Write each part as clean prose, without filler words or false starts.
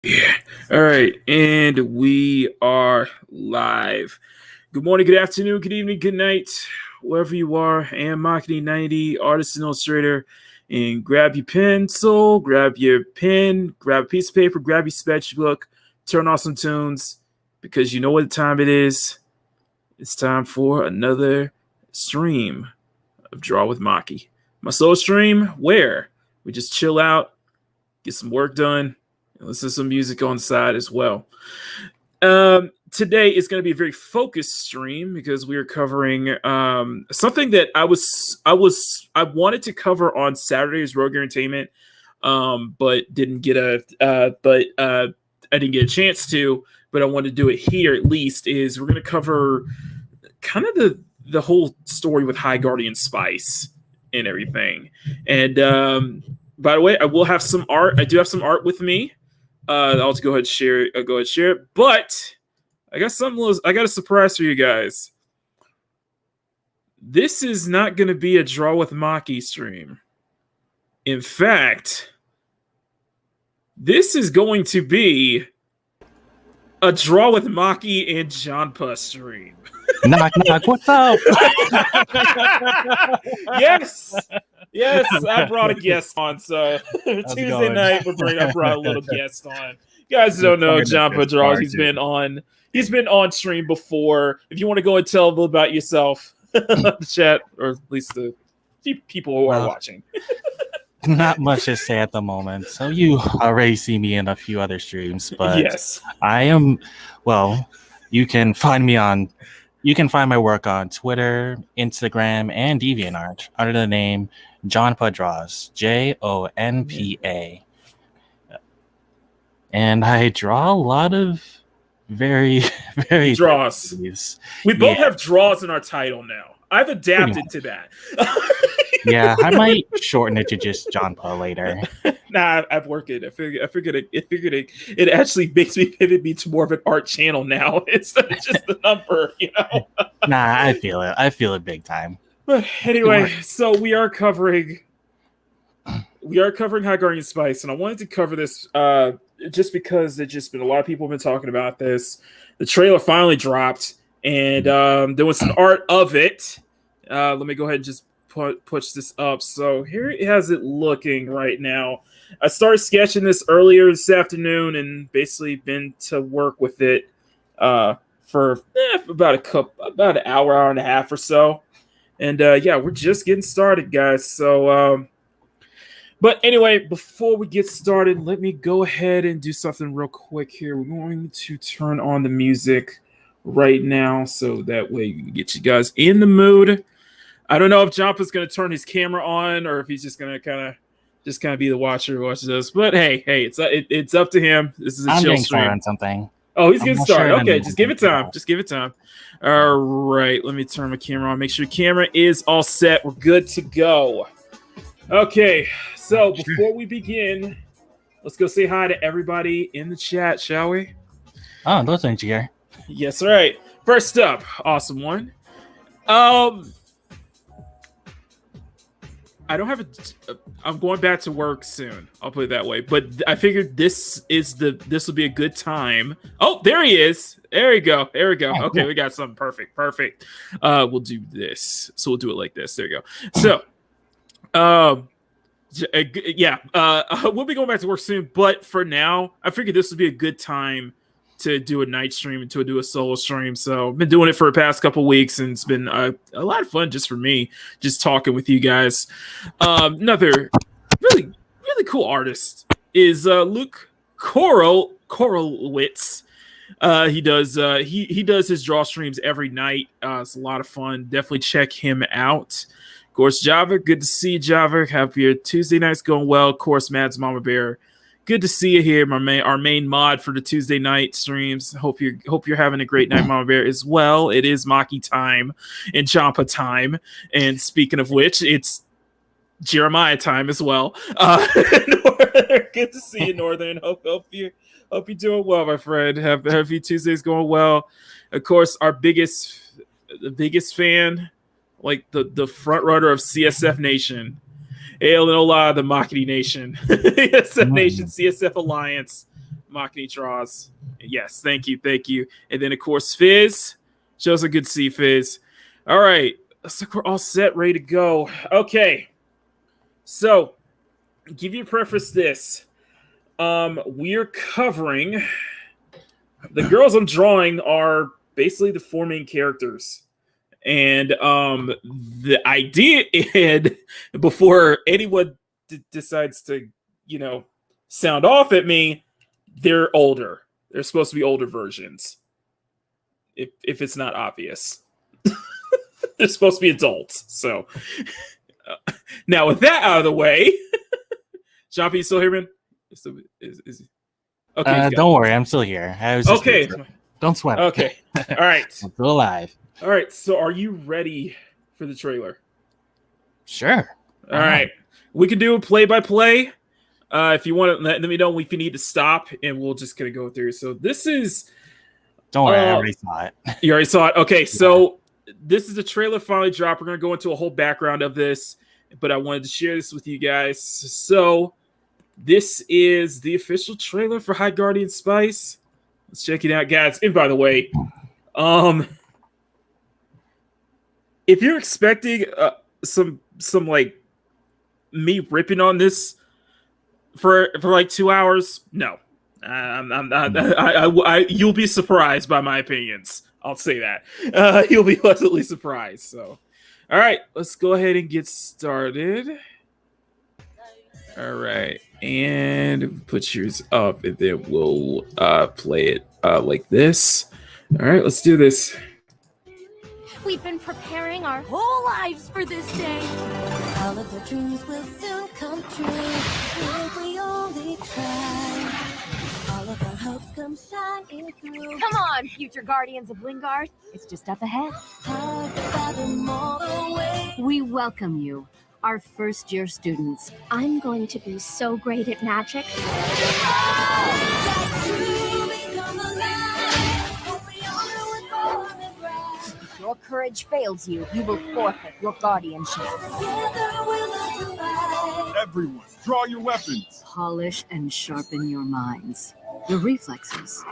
Yeah. All right. And we are live. Good morning, good afternoon, good evening, good night, wherever you are. I am Makini 90, artist and illustrator. And grab your pencil, grab your pen, grab a piece of paper, grab your sketchbook, turn on some tunes, because you know what time it is. It's time for another stream of Draw with Maki. My solo stream where we just chill out, get some work done, and listen to some music on the side as well. Today is going to be a very focused stream because we are covering something that I wanted to cover on Saturday's Rogue Entertainment, but didn't get I didn't get a chance to. But I wanted to do it here at least. Is we're going to cover kind of the whole story with High Guardian Spice and everything. And by the way, I will have some art. I do have some art with me. I'll just go ahead and share it. I'll go ahead and share it. But I got a surprise for you guys. this is not going to be a draw with Maki stream. In fact, this is going to be a draw with Maki and Janpa stream. Knock, knock, what's up? Yes, I brought a guest on. So Tuesday night, I brought a little guest on. You guys don't know Janpa draws. He's been on stream before. If you want to go and tell a little about yourself, the chat, or at least the people who are watching. Not much to say at the moment. So you already see me in a few other streams, but yes, I am. Well, you can find my work on Twitter, Instagram, and DeviantArt under the name Jonpa Draws, Jonpa. And I draw a lot of very draws. We both have draws in our title now. I've adapted to that. Yeah, I might shorten it to just Jonpa later. Nah, I've worked it. I figured it actually makes me pivot me to more of an art channel now instead of just the number, you know. Nah, I feel it. I feel it big time. But anyway, so we are covering High Guardian Spice, and I wanted to cover this just because there's just been a lot of people have been talking about this. The trailer finally dropped, and there was some art of it. Let me go ahead and just push this up. So here it has it looking right now. I started sketching this earlier this afternoon and basically been to work with it for about an hour and a half or so. And yeah, we're just getting started, guys. So but anyway, before we get started, let me go ahead and do something real quick here. We're going to turn on the music right now so that way we can get you guys in the mood. I don't know if Jonpa's going to turn his camera on or if he's just going to kind of be the watcher who watches us. But hey, it's up to him. This is a chill stream. On something. Oh, he's getting started. Okay, just give it time. Just give it time. All right, let me turn my camera on. Make sure your camera is all set. We're good to go. Okay, so before we begin, let's go say hi to everybody in the chat, shall we? Oh, those aren't here. Yes, right. First up, awesome one. I don't have I'm going back to work soon. I'll put it that way. But I figured this will be a good time. Oh, there he is. There you go. There we go. Okay, we got something perfect. We'll do this. So we'll do it like this. There you go. So, we'll be going back to work soon. But for now, I figured this would be a good time to do a night stream and to do a solo stream. So I've been doing it for the past couple weeks, and it's been a lot of fun just for me, just talking with you guys. Another really cool artist is Luke Korolwitz. He does his draw streams every night. It's a lot of fun. Definitely check him out. Of course, Java, good to see you, Java. Hope your Tuesday night's going well. Of course, Mads Mama Bear, good to see you here, our main mod for the Tuesday night streams. Hope you're having a great night, Mama Bear, as well. It is Maki time and Jonpa time, and speaking of which, it's Jeremiah time as well. Good to see you, Northern. Hope you're doing well, my friend. Have your Tuesdays going well. Of course, the biggest fan, like the front runner of CSF Nation. Hail and hola, the Makini Nation. CSF Nation, CSF Alliance, Makini Draws. Yes, thank you. And then, of course, Fizz. Shows a good to see Fizz. All right, looks like we're all set, ready to go. Okay, so give you a preface this. We're covering the girls I'm drawing are basically the four main characters. And the idea is, before anyone decides to, sound off at me, they're older. They're supposed to be older versions. If it's not obvious, they're supposed to be adults. So now with that out of the way, Jonpa, you still here, man? Is he? Okay. Don't worry, I'm still here. Okay. Don't sweat. Okay. All right. I'm still alive. All right, so are you ready for the trailer? Sure. All right. We can do a play-by-play. If you want to, let me know if you need to stop, and we'll just kind of go through. So this is... Don't worry, I already saw it. You already saw it? Okay, so this is the trailer finally dropped. We're gonna go into a whole background of this, but I wanted to share this with you guys. So this is the official trailer for High Guardian Spice. Let's check it out, guys. And by the way, if you're expecting some like me ripping on this for like 2 hours, no, I'm not. You'll be surprised by my opinions. I'll say that. You'll be pleasantly surprised. So, all right, let's go ahead and get started. All right, and put yours up, and then we'll play it like this. All right, let's do this. We've been preparing our whole lives for this day. All of the dreams will soon come true if we only try. All of our hopes come shining through. Come on, future guardians of Lingard. It's just up ahead. We welcome you, our first-year students. I'm going to be so great at magic. If your courage fails you, you will forfeit your guardianship. Everyone, draw your weapons. Polish and sharpen your minds. Your reflexes.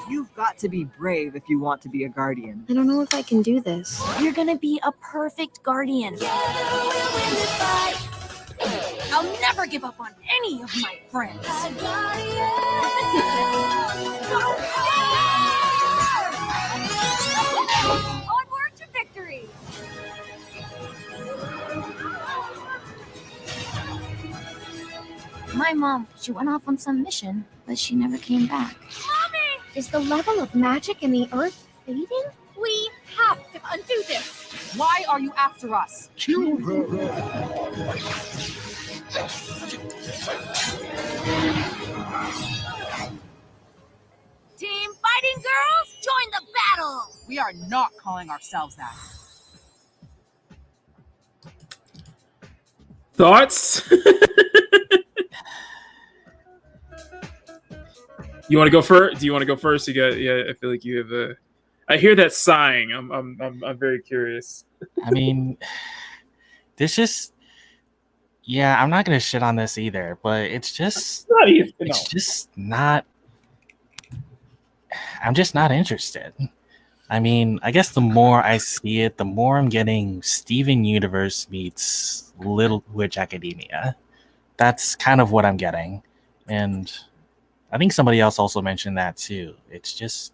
You've got to be brave if you want to be a guardian. I don't know if I can do this. You're gonna be a perfect guardian. I'll never give up on any of my friends. Onward to victory! My mom, she went off on some mission, but she never came back. Mommy! Is the level of magic in the earth fading? We have to undo this. Why are you after us? Kill her. Team Fighting Girls, join the battle! We are not calling ourselves that. Thoughts? You want to go first? Do you want to go first? You got. Yeah, I feel like you have a. I hear that sighing. I'm very curious. I mean, this just. Yeah, I'm not gonna shit on this either, but it's just. It's just not. I'm just not interested. I mean, I guess the more I see it, the more I'm getting Steven Universe meets Little Witch Academia. That's kind of what I'm getting, and I think somebody else also mentioned that too. It's just,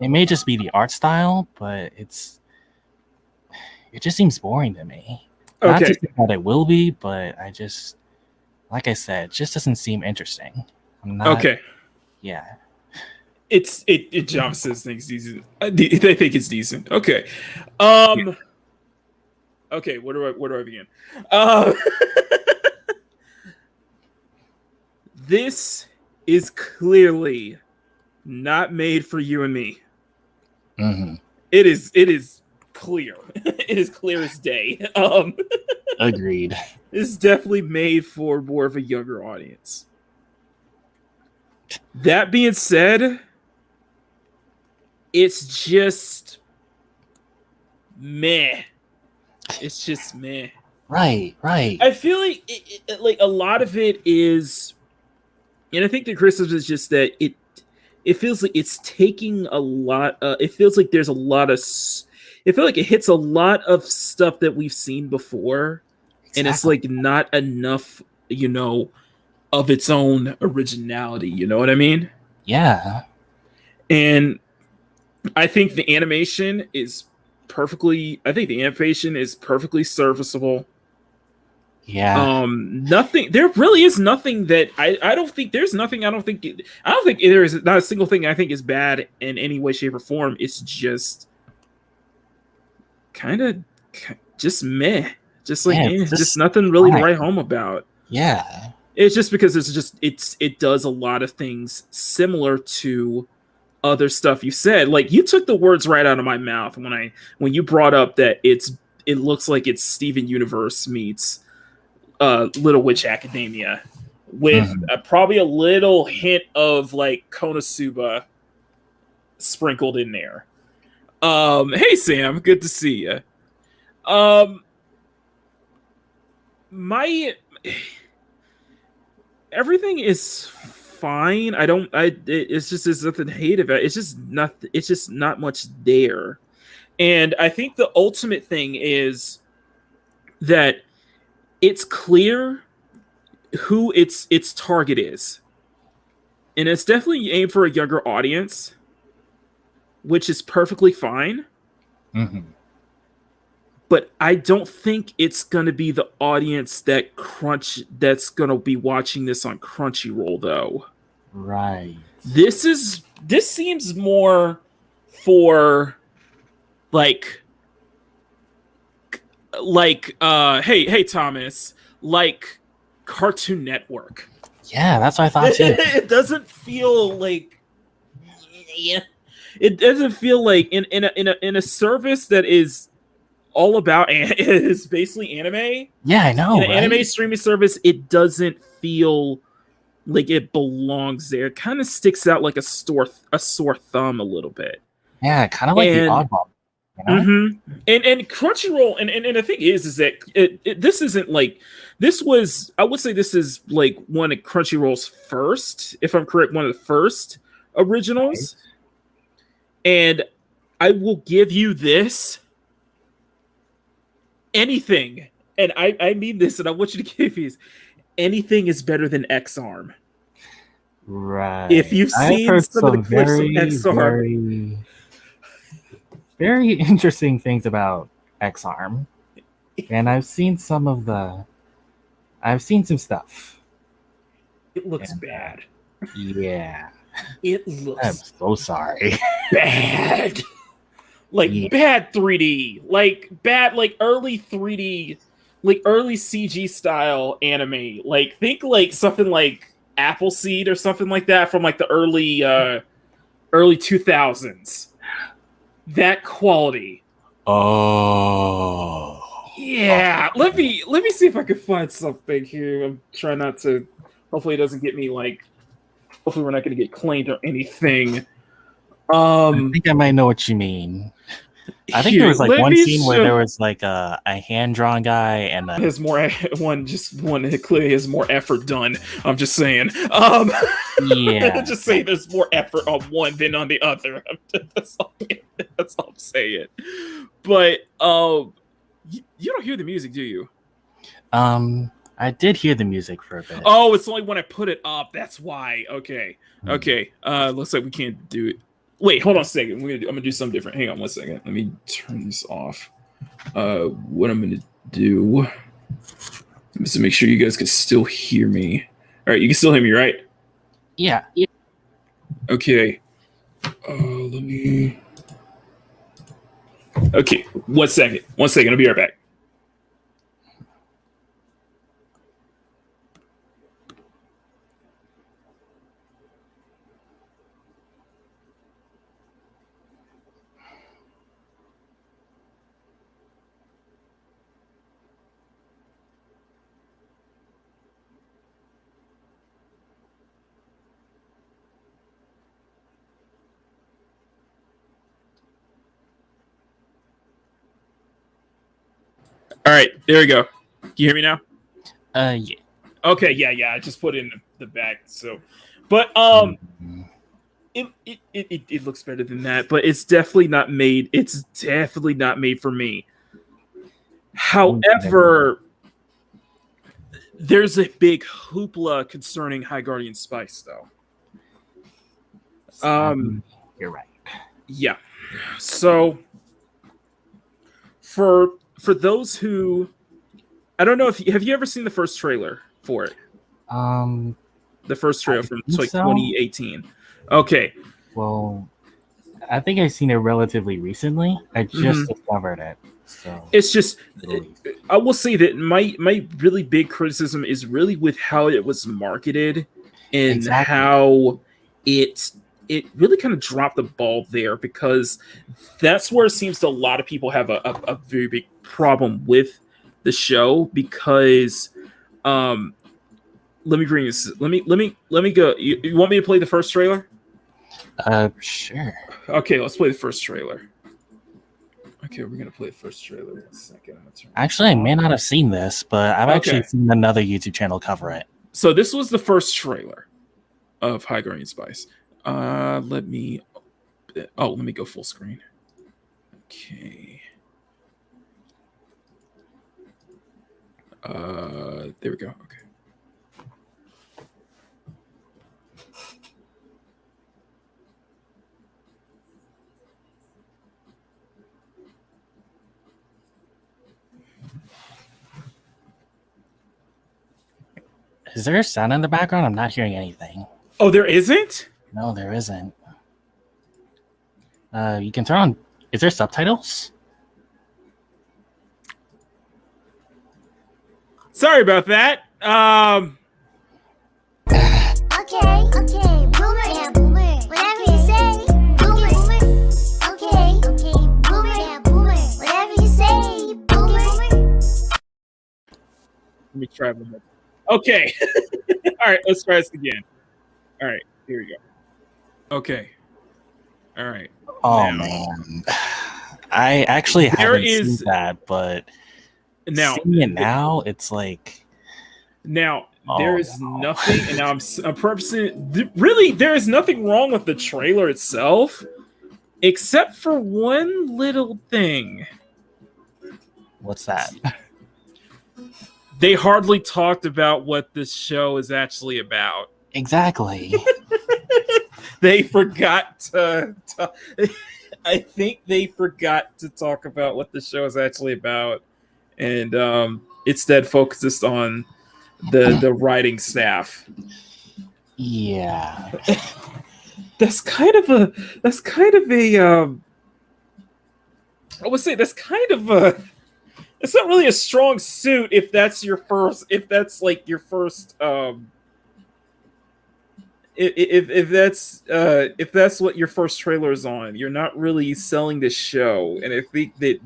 it may just be the art style, but it just seems boring to me. Okay. Not to say that it will be, but I just, like I said, it just doesn't seem interesting. I'm not. Okay. Yeah. It Java says thinks decent. They think it's decent. Okay. Okay. Where do I begin? This is clearly not made for you and me. Mm-hmm. It is clear. It is clear as day. Agreed. It's definitely made for more of a younger audience. That being said, it's just meh. It's just meh. Right. I feel like like a lot of it is, and I think the criticism is just that it feels like it's taking a lot. It feels like there's a lot of. It feels like it hits a lot of stuff that we've seen before, exactly. And it's like not enough, of its own originality. You know what I mean? Yeah. And I think the animation is perfectly serviceable. Yeah. Nothing. There really is nothing that I don't think there is not a single thing I think is bad in any way, shape, or form. It's just kind of just meh. Just like just nothing really to write home about. Yeah. It's just because it does a lot of things similar to other stuff you said. Like, you took the words right out of my mouth when you brought up that it looks like it's Steven Universe meets Little Witch Academia with probably a little hint of like Konosuba sprinkled in there. Hey Sam, good to see you. My everything is fine. It's just there's nothing to hate about it. It's just not much there. And I think the ultimate thing is that it's clear who its target is. And it's definitely aimed for a younger audience, which is perfectly fine. Mm-hmm. But I don't think it's going to be the audience that's going to be watching this on Crunchyroll, though. Right. This seems more for hey Thomas, like Cartoon Network. Yeah, that's what I thought too. It doesn't feel like it doesn't feel like in a service that is all about is basically anime. Yeah, I know. In an anime streaming service, it doesn't feel like it belongs there. It kind of sticks out like a sore thumb a little bit. Yeah, kind of like the oddball. You know? Mm-hmm. And Crunchyroll, and the thing is that this isn't like this was. I would say this is like one of Crunchyroll's first, if I'm correct, one of the first originals. Right. And I will give you this. Anything, and I mean this, and I want you to give these. Anything is better than X-Arm. Right. If you've seen some of the clips of X-Arm, very interesting things about X-Arm, and I've seen some stuff. It looks bad. Yeah. It looks. I'm so sorry. Bad. Bad 3D, bad, early 3D, early CG style anime. Think something like Appleseed or something like that from the early 2000s. That quality. Oh. Yeah. Let me see if I can find something here. I'm trying not to. Hopefully, it doesn't get me Hopefully, we're not going to get claimed or anything. I think I might know what you mean. I think there was one scene where there was a hand-drawn guy and has more one clearly has more effort done. I'm just saying. Yeah. Just saying there's more effort on one than on the other. That's all I'm saying. But you don't hear the music, do you? I did hear the music for a bit. Oh, it's only when I put it up. That's why. Okay. Okay. Looks like we can't do it. Wait, hold on a second. I'm gonna do something different. Hang on one second. Let me turn this off. What I'm gonna do is to make sure you guys can still hear me. All right, you can still hear me, right? Yeah. Okay. Let me. Okay, 1 second. 1 second. I'll be right back. All right, there we go. Can you hear me now? Yeah. Okay, yeah. I just put it in the back. So, but it looks better than that. But it's definitely not made. It's definitely not made for me. However, there's a big hoopla concerning High Guardian Spice, though. You're right. Yeah. So for those who, I don't know if have you ever seen the first trailer for it? The first trailer from 2018. Okay. Well, I think I've seen it relatively recently. I just discovered it. So it's just, I will say that my really big criticism is really with how it was marketed and how it really kind of dropped the ball there, because that's where it seems to a lot of people have a very big problem with the show, because let me bring this. Let me go. You want me to play the first trailer? Sure. Okay, let's play the first trailer. Okay, we're gonna play the first trailer. 1 second. I'm gonna turn Actually, I may not have seen this, but I've actually Okay. seen another YouTube channel cover it. So this was the first trailer of High Guardian Spice. Let me go full screen. Okay. There we go. Okay. Is there a sound in the background? I'm not hearing anything. Oh, there isn't? No, there isn't. You can turn on. Is there subtitles? Sorry about that. Okay, boomer, yeah, boomer. Whatever you say, boomer. Okay, boomer, yeah, boomer. Whatever you say, boomer. Let me try one more. Okay. All right, let's try this again. All right, here we go. Okay. All right. Oh Now- man, I actually haven't seen that, but Now, seeing it now, it's like there is nothing, and now I'm purposing. Really, there is nothing wrong with the trailer itself, except for one little thing. What's that? They hardly talked about what this show is actually about. Exactly. They forgot to I think they forgot to talk about what the show is actually about, and instead focuses on the writing staff. Yeah. That's kind of a I would say that's kind of a it's not really a strong suit if that's your first if that's like your first if that's what your first trailer is on. You're not really selling the show, and I think that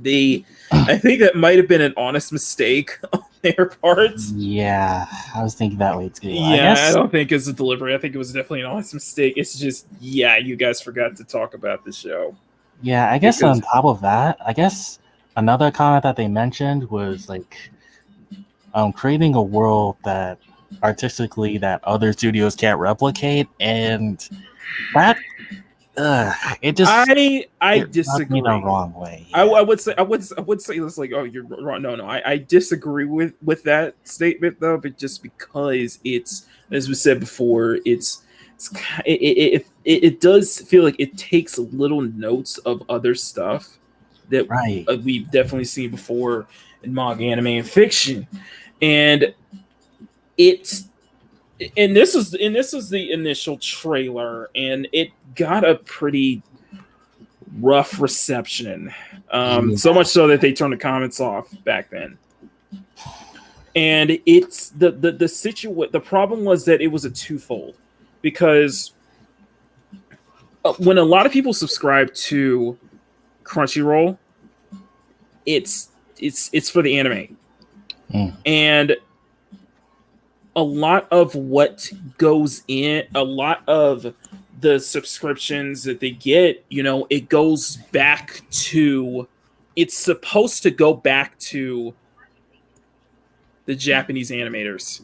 might have been an honest mistake on their part. Yeah, I was thinking that way too. Yeah, I don't think it's a deliberate. I think it was definitely an honest mistake. It's just, yeah, you guys forgot to talk about the show. Yeah, I guess on top of that, I guess another comment that they mentioned was like creating a world that artistically that other studios can't replicate, and that it just I it disagree. rubbed me the wrong way. I would say this like, oh, you're wrong. No, I disagree with that statement though, but just because it's, as we said before, it does feel like it takes little notes of other stuff that we've definitely seen before in manga, anime, and fiction, and this was the initial trailer, and it got a pretty rough reception. So much so that they turned the comments off back then. And it's the problem was that it was a twofold, because when a lot of people subscribe to Crunchyroll, it's for the anime. And a lot of what goes in, a lot of the subscriptions that they get, it goes back to, it's supposed to go back to the Japanese animators.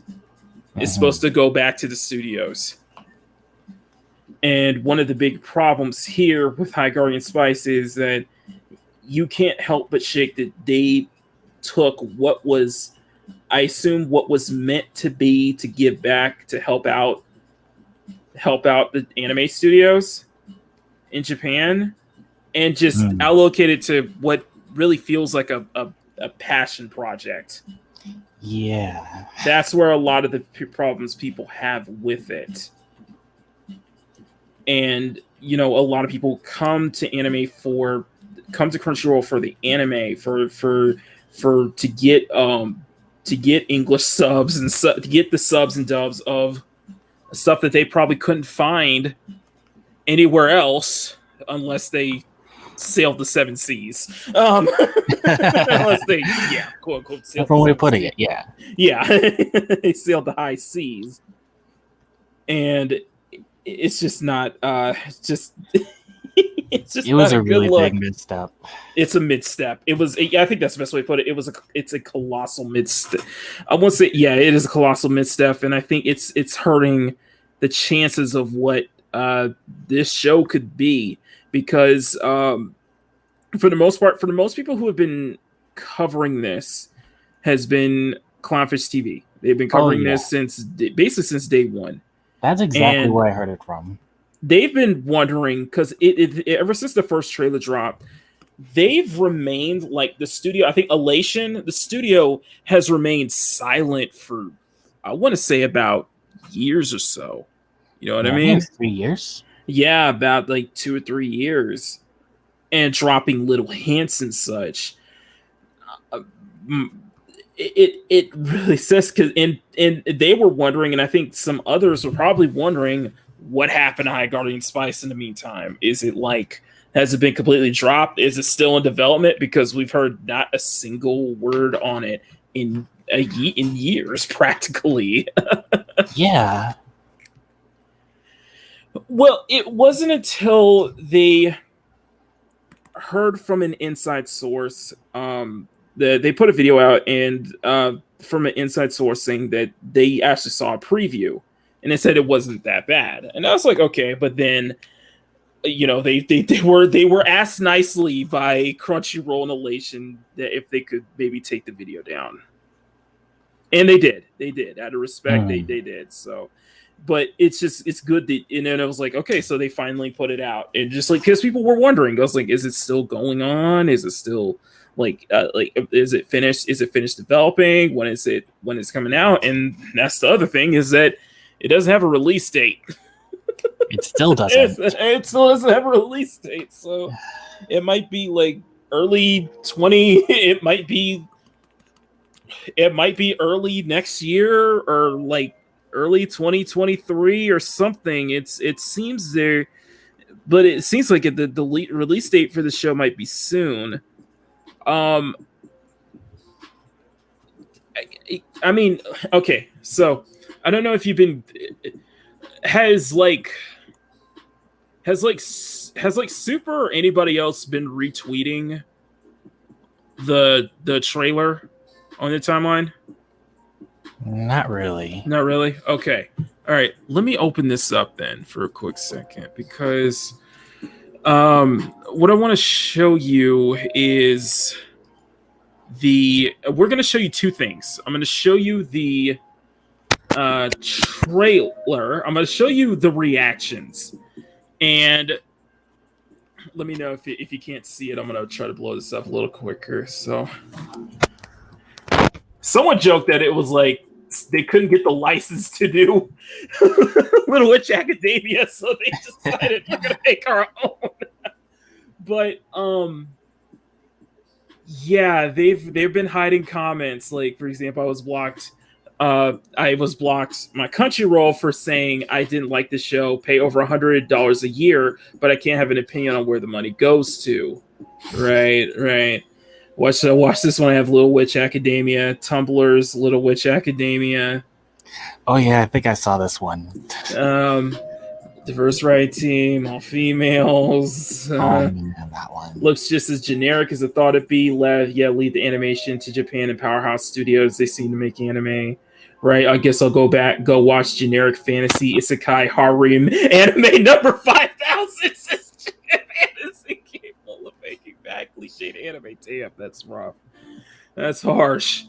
It's supposed to go back to the studios. And one of the big problems here with High Guardian Spice is that you can't help but shake that they took what was, I assume, what was meant to be to give back, to help out the anime studios in Japan, and just allocate it to what really feels like a passion project. Yeah, that's where a lot of the problems people have with it. And a lot of people come to Crunchyroll for the anime, to get English subs and to get the subs and dubs of stuff that they probably couldn't find anywhere else unless they sailed the 7 seas. Unless they, quote unquote, sailed. Different way of putting it, yeah. They sailed the high seas, and it's just not. It's just. It's just It was not a a good really look. big misstep. It's a misstep. It was. I think that's the best way to put it. It's a colossal misstep. I won't say. Yeah, it is a colossal misstep, and I think it's hurting the chances of what this show could be because for the most part, for the most people who have been covering this, has been Clownfish TV. They've been Oh covering yeah, this basically since day one, that's exactly and where I heard it from. they've been wondering because ever since the first trailer dropped, they've remained like the studio. I think Elation, the studio, has remained silent for I want to say about years or so. You know what I Yeah, I think mean? it's 3 years. Yeah, about like 2 or 3 years, and dropping little hints and such. Uh, it really says because and they were wondering, and I think some others were probably wondering what happened to High Guardian Spice in the meantime. Is it like has it been completely dropped? Is it still in development? Because we've heard not a single word on it in years, practically. Yeah. Well, it wasn't until they heard from an inside source. They put a video out and from an inside source saying that they actually saw a preview and it said it wasn't that bad. And I was like, okay, but then they were asked nicely by Crunchyroll and Elation that if they could maybe take the video down. And they did. They did. Out of respect, they did. So but it's good that and then I was like, okay, so they finally put it out. And just like because people were wondering, I was like, is it still going on? Is it still like is it finished? Is it finished developing? When it's coming out? And that's the other thing is that it doesn't have a release date. It still doesn't. It still doesn't have a release date, so it might be like early 20. It might be early next year or like early 2023 or something. It seems there, but it seems like the release date for the show might be soon. I mean, okay, so I don't know if you've been has Super or anybody else been retweeting the trailer on the timeline? Not really. Not really? Okay. All right. Let me open this up then for a quick second because what I want to show you is we're going to show you two things. I'm going to show you the trailer. I'm going to show you the reactions. And let me know if you can't see it. I'm going to try to blow this up a little quicker. So someone joked that it was like they couldn't get the license to do Little Witch Academia, so they decided we're going to make our own. But yeah, they've been hiding comments. Like, for example, I was blocked my Crunchyroll for saying I didn't like the show, pay over $100 a year, but I can't have an opinion on where the money goes to. Right. Watch this one. I have Little Witch Academia, Tumblr's Little Witch Academia. Oh yeah, I think I saw this one. Diverse right team, all females. Man, that one looks just as generic as I thought it'd be. Lead the animation to Japan and Powerhouse Studios. They seem to make anime. Right, I guess I'll go watch generic fantasy isekai harem anime number 5,000. Fantasy capable of making bad cliched anime. Damn, that's rough. That's harsh.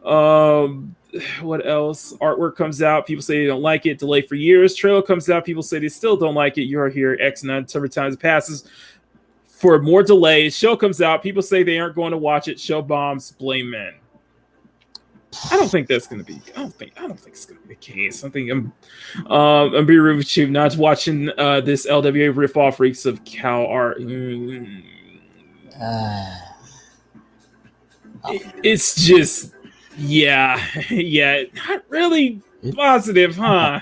What else? Artwork comes out. People say they don't like it. Delay for years. Trailer comes out. People say they still don't like it. You are here X number of times it passes for more delays. Show comes out. People say they aren't going to watch it. Show bombs. Blame men. I don't think that's going to be. I don't think it's going to be the case. I think I'm being rude with you. Not watching this LWA riff-off reeks of cow art. It's just, yeah, not really positive, huh?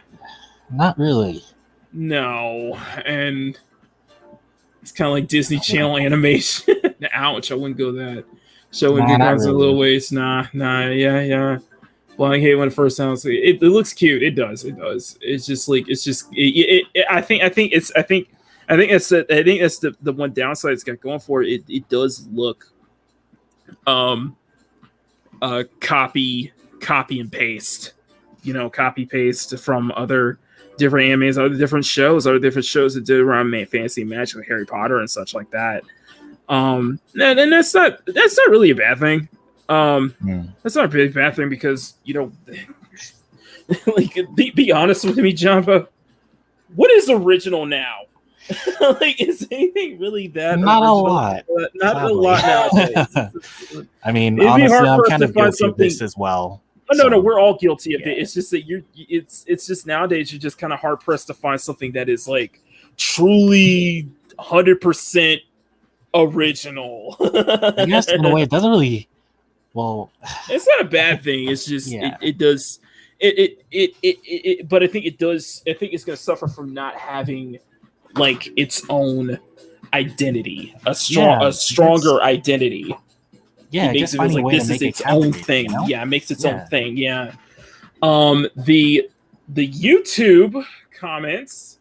Not really. No, and it's kind of like Disney Channel animation. Ouch! I wouldn't go that. Showing good ones a little ways. Nah. Yeah. Flying Hay when it first sounds, it looks cute. It does. It's just like I think that's the one downside it's got going for it. It does look copy and paste, copy paste from other different animes, other different shows that did around fantasy and magic, like Harry Potter and such like that. And that's not really a bad thing. That's not a big bad thing because like be honest with me, Jumbo. What is original now? Like, is anything really that not original? a lot? Not a lot nowadays. I mean, It'd be honestly, hard I'm for us kind to of find guilty of this as well. Oh, no, So, we're all guilty of yeah. it. It's just that it's just nowadays you're just kind of hard pressed to find something that is like truly 100% original. I guess in a way, it doesn't really. Well, It's not a bad thing. It's just Yeah. it does but I think it does. I think it's going to suffer from not having like its own identity, a stronger identity. yeah, It makes just it finding a like way this to is make its it own captivate, thing. you know? Yeah, it makes its Yeah. own thing. Yeah. The YouTube comments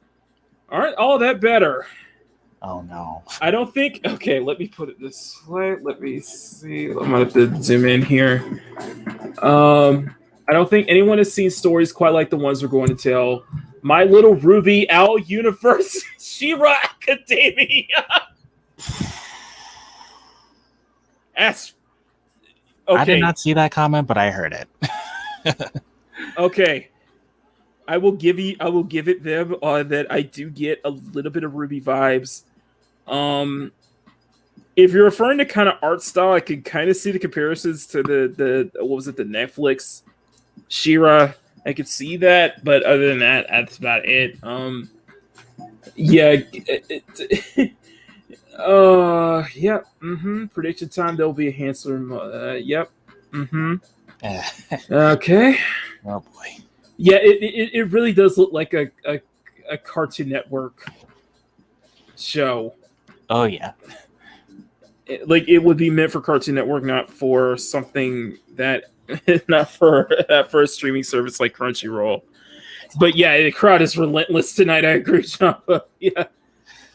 aren't all that better. Oh no. I don't think. Okay, let me put it this way. Let me see. I'm gonna have to zoom in here. I don't think anyone has seen stories quite like the ones we're going to tell. My Little Ruby Owl Universe, She-Ra Academia. That's okay. I did not see that comment, but I heard it. Okay. I will give it them that I do get a little bit of Ruby vibes. If you're referring to kind of art style, I can kind of see the comparisons to the what was it, the Netflix She-Ra. I could see that, but other than that, that's about it. Yeah. Yep. Prediction time. There'll be a handsome. Yep. Okay. Oh boy. Yeah, it really does look like a Cartoon Network show. Oh yeah. It would be meant for Cartoon Network, not for something that not for a streaming service like Crunchyroll. But yeah, the crowd is relentless tonight. I agree, John. Yeah,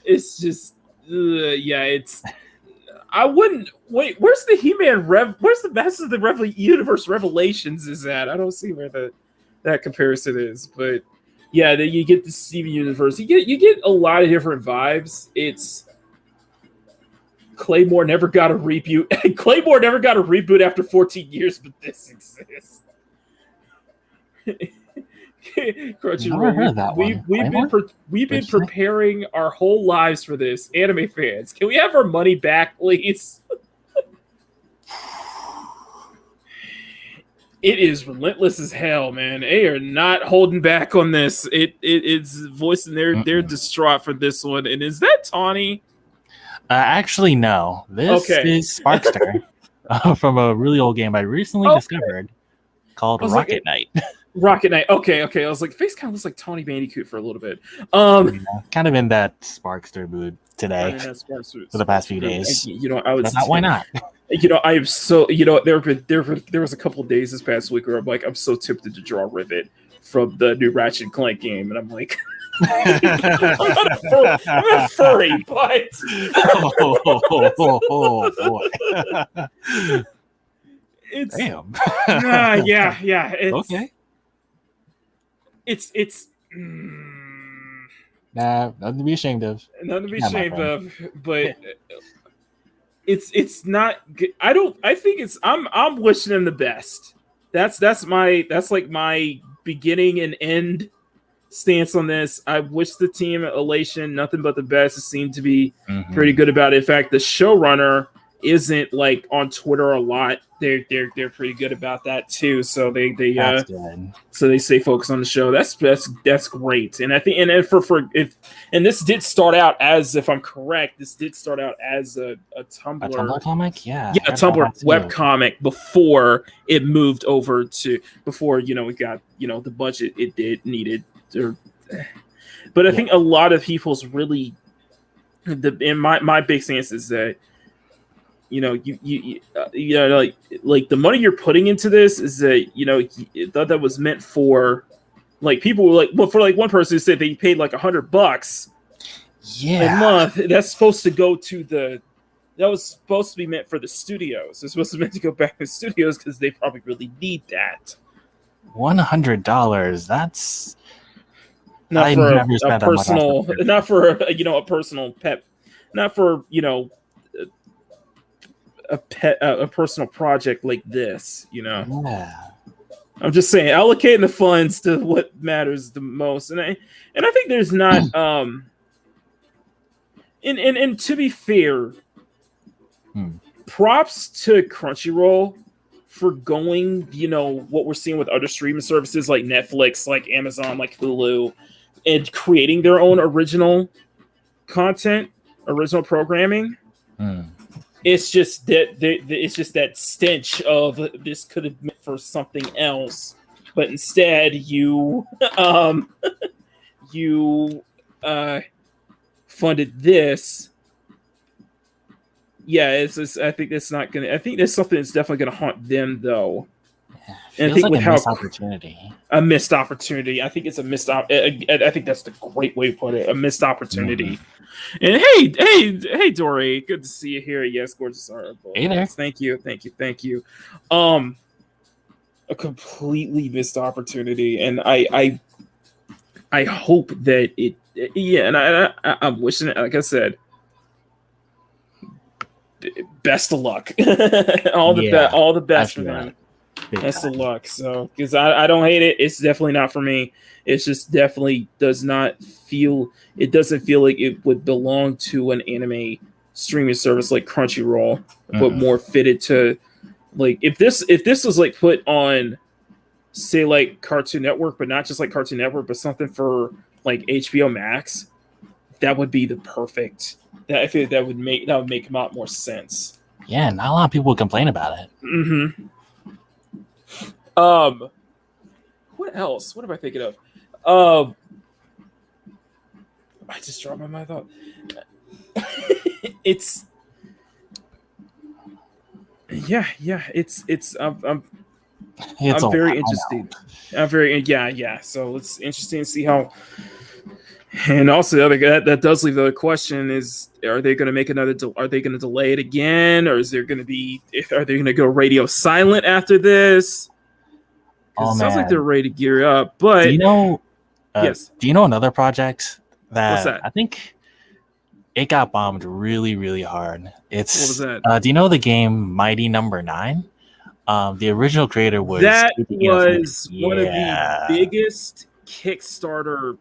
it's just yeah, it's. I wouldn't wait. Where's the He-Man Where's the Masters of the Universe Revelations? Is that I don't see where that comparison is, but yeah, then you get the Steven Universe. You get a lot of different vibes. It's Claymore never got a reboot. Claymore never got a reboot after 14 years, but this exists. Never heard that one. We've been preparing our whole lives for this. Anime fans, can we have our money back, please? It is relentless as hell, man. They are not holding back on this. It's voicing they're distraught for this one. And is that Tawny? Actually, no. This is Sparkster from a really old game I recently discovered called Rocket Knight. Rocket Knight. Okay. I was like, face kind of looks like Tawny Bandicoot for a little bit. Kind of in that Sparkster mood today for the past few days. I was. Why not? I am so. There was a couple of days this past week where I'm so tempted to draw Rivet from the new Ratchet and Clank game, and I'm like. I'm not a furry, but oh boy. It's damn. Yeah. It's, okay. It's Nah, nothing to be ashamed of. Nothing to be ashamed of, but it's not. I think it's. I'm wishing them the best. That's like my beginning and end stance on this. I wish the team at Elation nothing but the best. It seemed to be pretty good about it. In fact, the showrunner isn't like on Twitter a lot. They're pretty good about that too. So they stay focused on the show. That's great. And I think and this did start out as, if I'm correct, this did start out as a Tumblr. A Tumblr comic? Yeah. Yeah, a Tumblr web comic before it moved over to we got the budget it needed. But I think a lot of people's really my big stance is that like the money you're putting into this is that he thought that was meant for like people were like, well, for like one person who said they paid like $100 a month. That's supposed to go to that was supposed to be meant for the studios. It's supposed to be meant to go back to the studios because they probably really need that. $100. That's not for a personal, not for a personal pet, not for a personal project like this. Yeah. I'm just saying, allocating the funds to what matters the most, and I think there's not. And to be fair, props to Crunchyroll for going, what we're seeing with other streaming services like Netflix, like Amazon, like Hulu, and creating their own original content, original programming. It's just that stench of this could have been for something else, but instead you funded this. Yeah, I think that's not gonna. I think there's something that's definitely gonna haunt them, though. Yeah, and I think like with a missed opportunity. I think it's a missed opportunity. I think that's the great way to put it. A missed opportunity. And hey, Dory, good to see you here. Yes, gorgeous article. Hey there. Yes, thank you. A completely missed opportunity, and I hope that it. Yeah, and I'm wishing it. Like I said, best of luck. all the best for them. Best of luck. So, because I don't hate it. It's definitely not for me. It's just definitely doesn't feel like it would belong to an anime streaming service like Crunchyroll, but more fitted to like if this was like put on, say, like Cartoon Network, but not just like Cartoon Network, but something for like HBO Max, that would be the perfect. I feel that would make a lot more sense. Yeah, not a lot of people would complain about it. Mm-hmm. What else? What am I thinking of? I just dropped my thought. It's I'm very interested. So it's interesting to see how. And also, the other that does leave the question is: are they going to make another? Are they going to delay it again, or is there going to be? Are they going to go radio silent after this? It sounds like they're ready to gear up. But do you know? Yes. Do you know another project What's that? I think it got bombed really, really hard? What was that? Do you know the game Mighty Number 9? The original creator was one of the biggest Kickstarter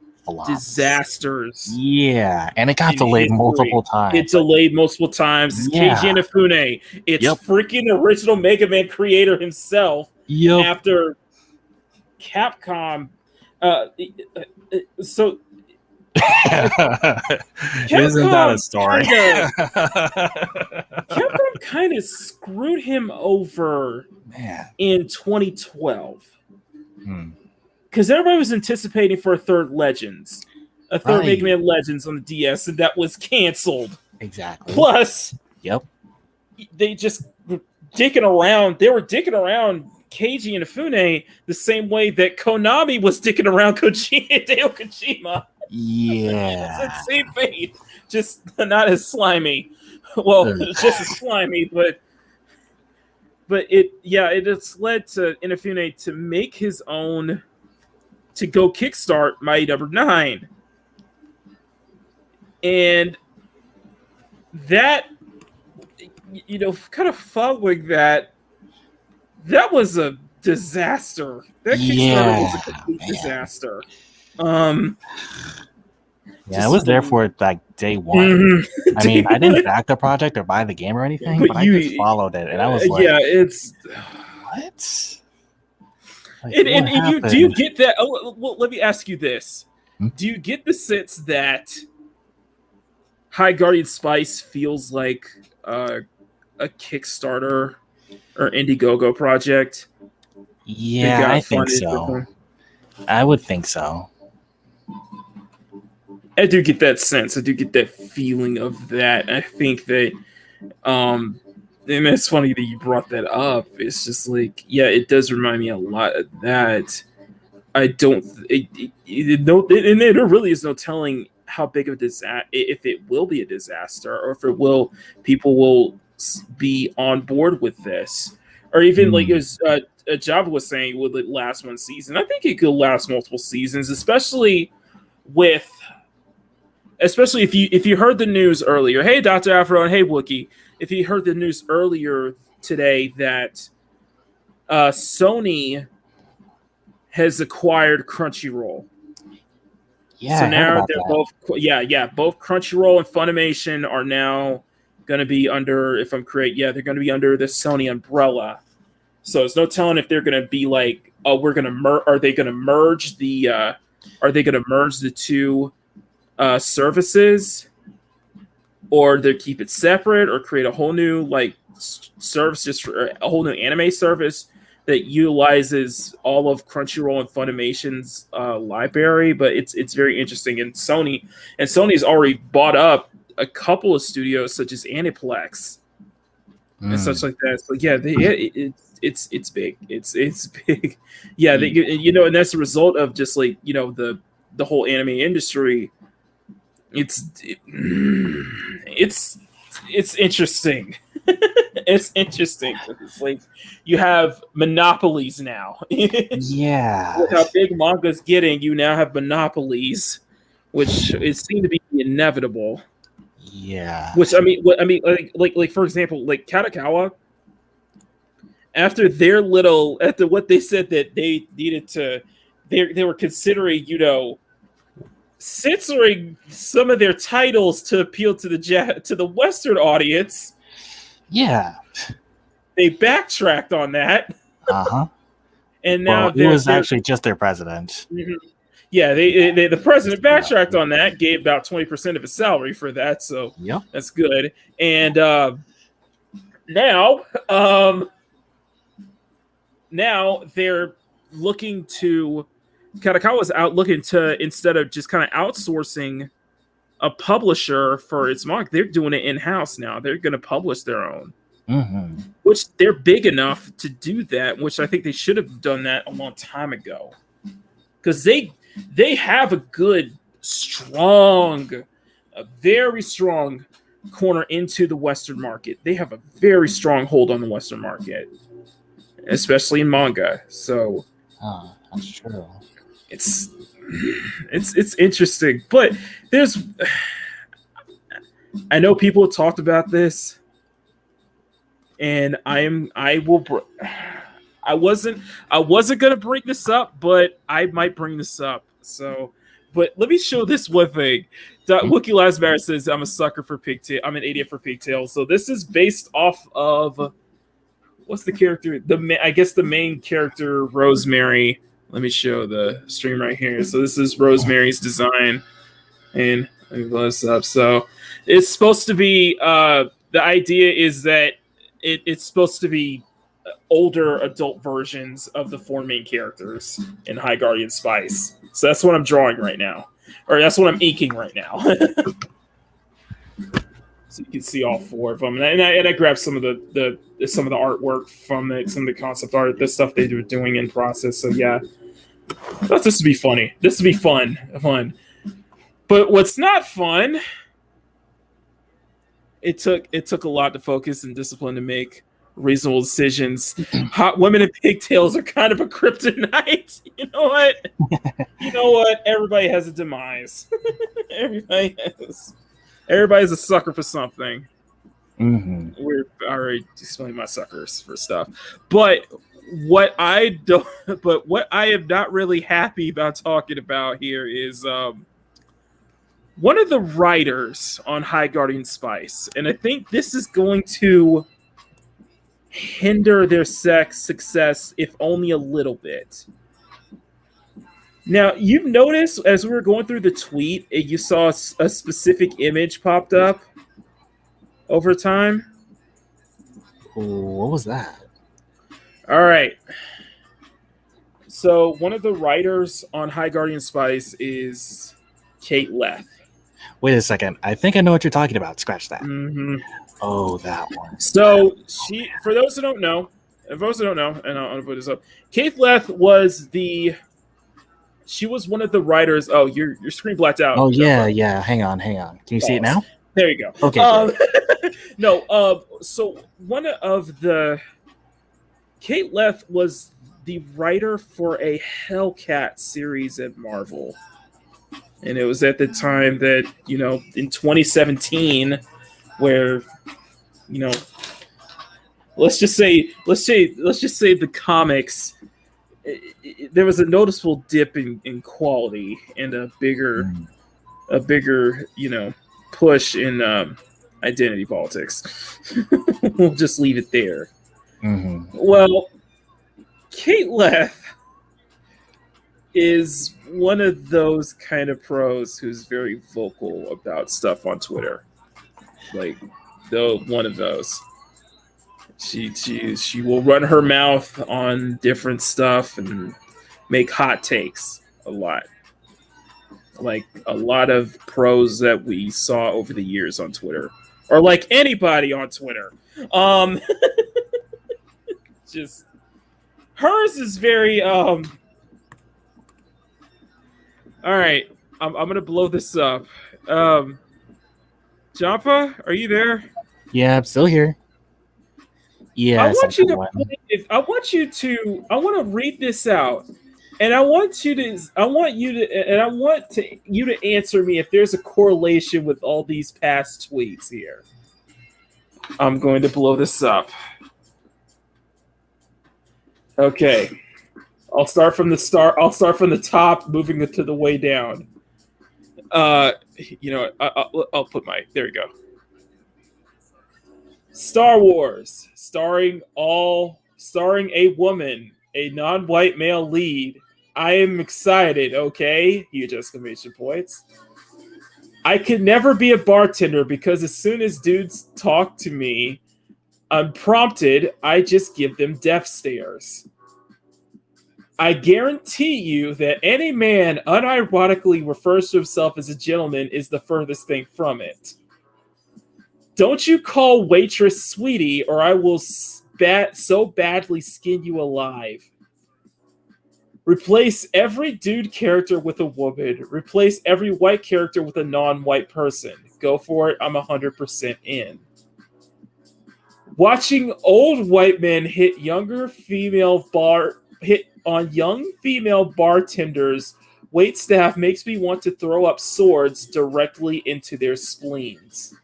disasters. Yeah, and it got delayed multiple times. It's delayed multiple times. It's Keiji Inafune. It's freaking original Mega Man creator himself. After Capcom. So isn't that a story? Capcom kind of screwed him over in 2012. Because everybody was anticipating for a third Legends. A third Mega Man Legends on the DS, and that was canceled. Exactly. Plus, they just were dicking around. They were dicking around Keiji Inafune the same way that Konami was dicking around Hideo Kojima. Yeah. It's that same fate. Just not as slimy. Well, just as slimy, but it has led to Inafune to make his own, to go kickstart Mighty Number 9. And that, kind of following that was a disaster. That Kickstarter was a complete disaster. I was there for it like day one. I mean, I didn't back the project or buy the game or anything, but I just followed it, and I was like, it's what? Like, and do you get that? Oh, well, let me ask you this: do you get the sense that High Guardian Spice feels like a Kickstarter or Indiegogo project? Yeah, I think so. I would think so. I do get that sense. I do get that feeling of that. I think that and it's funny that you brought that up. It's just like, yeah, it does remind me a lot of that. I don't. No, and there really is no telling how big of a disaster, if it will be a disaster, or if it will, people will be on board with this, or even like as Java was saying, would it last one season? I think it could last multiple seasons, especially if you heard the news earlier. Hey, Dr. Afro, and hey, Wookie. If you heard the news earlier today that Sony has acquired Crunchyroll. Yeah, So I heard now about they're that. both Crunchyroll and Funimation are now going to be under, if I'm correct, they're going to be under the Sony umbrella. So there's no telling if they're going to be like, oh, we're going to are they going to merge the two services, or they keep it separate, or create a whole new like service, just for a whole new anime service that utilizes all of Crunchyroll and Funimation's library. But it's very interesting, and Sony's already bought up a couple of studios such as Aniplex and such like that. So yeah, it's big. It's big. Yeah, and that's the result of just like the whole anime industry. It's interesting. It's interesting. It's like you have monopolies now. Yeah. With how big manga's getting, you now have monopolies, which it seemed to be inevitable. Yeah. Which like for example, like Katakawa, after what they said that they needed to, they were considering, censoring some of their titles to appeal to the Western audience. Yeah. They backtracked on that. And now it was actually just their president. Mm-hmm. Yeah, the president backtracked on that, gave about 20% of his salary for that, so that's good. And now they're looking to, Katakawa's out looking to, instead of just kind of outsourcing a publisher for its manga, they're doing it in-house now. They're going to publish their own. Which they're big enough to do that, which I think they should have done that a long time ago. Because they have a very strong corner into the Western market. They have a very strong hold on the Western market, especially in manga. So that's true. It's interesting, but I know people have talked about this, and I wasn't gonna bring this up, but I might bring this up. So, but let me show this one thing. Wookie Lasbar says, I'm a sucker for pigtail. I'm an idiot for pigtails. So this is based off of, what's the character? I guess the main character, Rosemary. Let me show the stream right here. So this is Rosemary's design, and let me blow this up. So it's supposed to be, the idea is that it's supposed to be older adult versions of the four main characters in High Guardian Spice. So that's what I'm drawing right now, or that's what I'm inking right now. So you can see all four of them, and I grabbed some of the artwork from it, some of the concept art, the stuff they were doing in process. So yeah, I thought this would be funny. This would be fun. But what's not fun? It took a lot to focus and discipline to make reasonable decisions. Hot women in pigtails are kind of a kryptonite. You know what? Everybody has a demise. Everybody's a sucker for something. We're already displaying my suckers for stuff. But what I am not really happy about talking about here is one of the writers on High Guardian Spice, and I think this is going to hinder their success, if only a little bit. Now, you've noticed as we were going through the tweet, you saw a specific image popped up over time. What was that? All right. So one of the writers on High Guardian Spice is Kate Leth. Wait a second. I think I know what you're talking about. Scratch that. Oh, that one. So for those who don't know, and I'll put this up, Kate Leth she was one of the writers. Oh, your screen blacked out. Oh yeah, Jennifer. yeah. Hang on. Can you see it now? There you go. Okay. No. So one of the Kate Leth was the writer for a Hellcat series at Marvel, and it was at the time that in 2017, where let's just say the comics, there was a noticeable dip in quality and a bigger push in identity politics. We'll just leave it there. Mm-hmm. Well, Kate Leth is one of those kind of pros who's very vocal about stuff on Twitter. Like, one of those. She will run her mouth on different stuff and make hot takes a lot. Like a lot of pros that we saw over the years on Twitter. Or like anybody on Twitter. Just hers is very all right, I'm gonna blow this up. Joppa, are you there? Yeah, I'm still here. Yeah, I want to read this out, and I want you to answer me if there's a correlation with all these past tweets here. I'm going to blow this up. Okay. I'll start from the top, moving it to the way down. I'll put there we go. Star Wars, starring a woman, a non-white male lead. I am excited, okay? Huge exclamation points. I could never be a bartender because as soon as dudes talk to me unprompted, I just give them death stares. I guarantee you that any man unironically refers to himself as a gentleman is the furthest thing from it. Don't you call waitress sweetie or I will so badly skin you alive. Replace every dude character with a woman. Replace every white character with a non-white person. Go for it. I'm 100% in. Watching old white men hit on young female bartenders, wait staff makes me want to throw up swords directly into their spleens.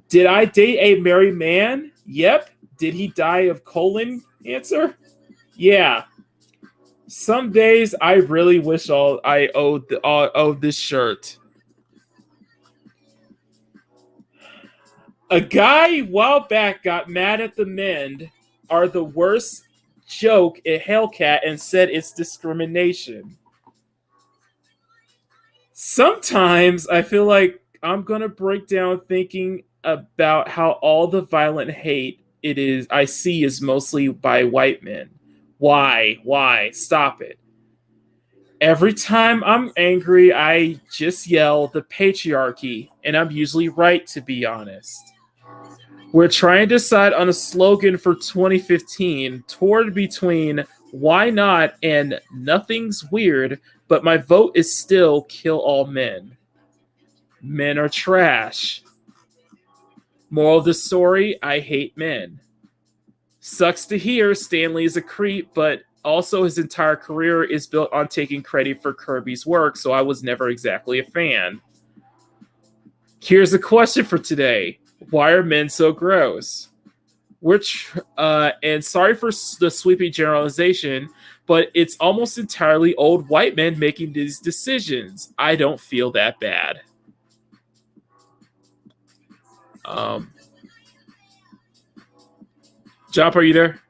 Did I date a married man? Yep. Did he die of colon cancer? Yeah. Some days I really wish I owed this shirt. A guy a while back got mad at the men are the worst joke at Hellcat and said it's discrimination. Sometimes I feel like I'm gonna break down thinking about how all the violent hate I see is mostly by white men. Why? Stop it. Every time I'm angry, I just yell the patriarchy, and I'm usually right, to be honest. We're trying to decide on a slogan for 2015, torn between why not and nothing's weird, but my vote is still kill all men. Men are trash. Moral of the story, I hate men. Sucks to hear Stanley is a creep, but also his entire career is built on taking credit for Kirby's work, so I was never exactly a fan. Here's the question for today. Why are men so gross? And sorry for the sweeping generalization, but it's almost entirely old white men making these decisions. I don't feel that bad. Jop, are you there?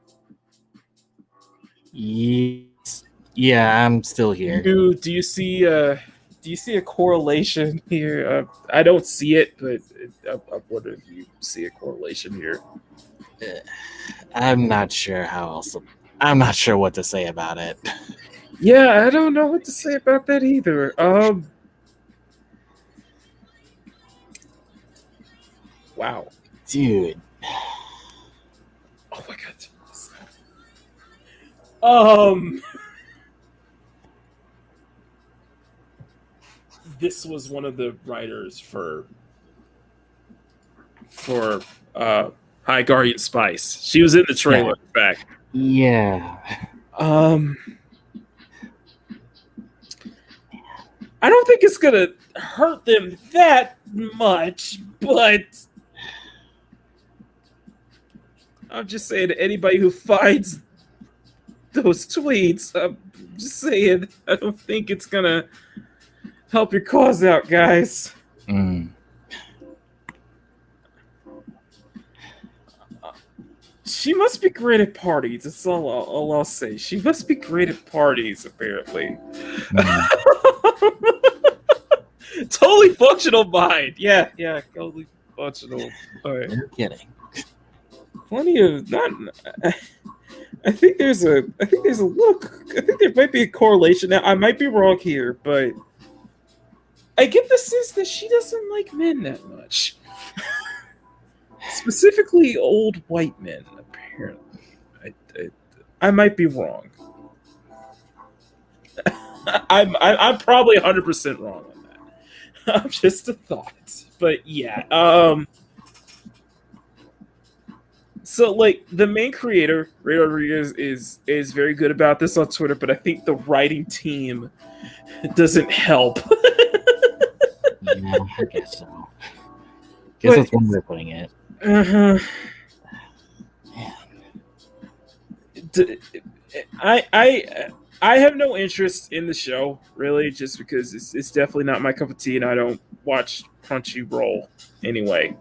Yes. Yeah, I'm still here. Do you see a correlation here? I don't see it, but I wonder if you see a correlation here. I'm not sure I'm not sure what to say about it. Yeah, I don't know what to say about that either. Wow. Dude. Oh my god. This was one of the writers for High Guardian Spice. She was in the trailer, in fact. Yeah. I don't think it's gonna hurt them that much, but I'm just saying to anybody who finds those tweets, I'm just saying I don't think it's gonna help your cause out, guys. She must be great at parties. That's all I'll say. She must be great at parties, apparently. Totally functional mind. Yeah, totally functional. All right. You're kidding. Plenty of not. I think there's a look. I think there might be a correlation. Now I might be wrong here, but I get the sense that she doesn't like men that much. Specifically, old white men. Apparently, I might be wrong. I'm probably 100% wrong on that. Just a thought, but yeah. So like the main creator, Ray Rodriguez, is very good about this on Twitter, but I think the writing team doesn't help. Yeah, I guess so. Guess that's one way of putting it. I have no interest in the show, really, just because it's definitely not my cup of tea, and I don't watch Crunchyroll anyway.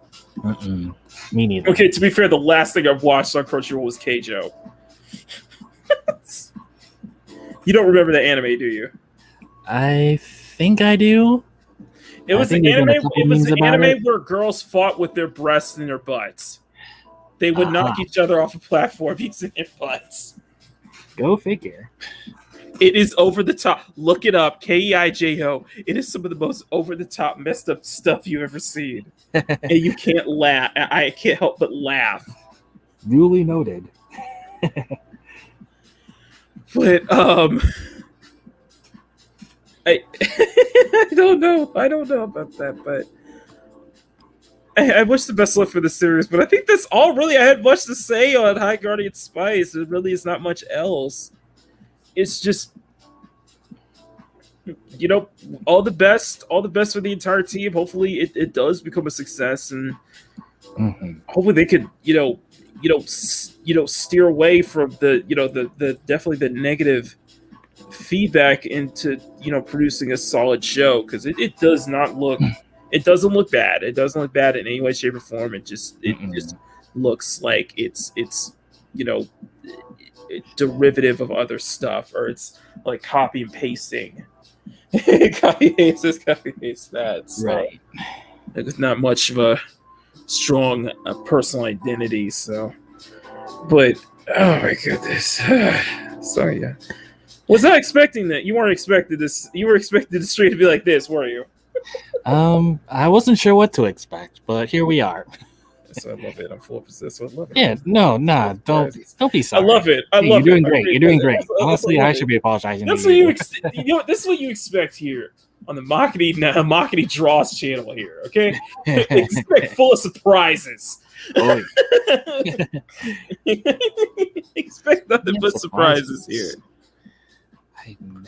Me neither. Okay, to be fair, the last thing I've watched on Crunchyroll was Keijo. You don't remember the anime, do you? I think I do. It was an anime. It was an anime where girls fought with their breasts and their butts. They would knock each other off a platform using their butts. Go figure. It is over the top. Look it up. Keijo. It is some of the most over the top, messed up stuff you've ever seen, and you can't laugh. I can't help but laugh. Duly noted. But I don't know. I don't know about that, but I wish the best luck for the series. But I think that's all really I had much to say on High Guardian Spice. There really is not much else. It's just, you know, all the best for the entire team. Hopefully it does become a success, and hopefully they could, steer away from the definitely the negative feedback into producing a solid show, because it does not look it doesn't look bad. It doesn't look bad in any way, shape, or form. It just looks like it's derivative of other stuff, or it's like copy and pasting. Copy paste this, copy paste that. So Right. There's not much of a strong personal identity. So, but oh my goodness. So yeah. Was not expecting that. You weren't expecting this. You were expecting the stream to be like this, were you? I wasn't sure what to expect, but here we are. So I love it. I'm full of this. I love it. Yeah, don't be sorry. I love it. I Hey, love you're it. doing great. You're doing great. Honestly, I should be apologizing. That's to what you. this is what you expect here on the Makini Draws channel here. Okay, expect full of surprises. Oh, Expect nothing but surprises here.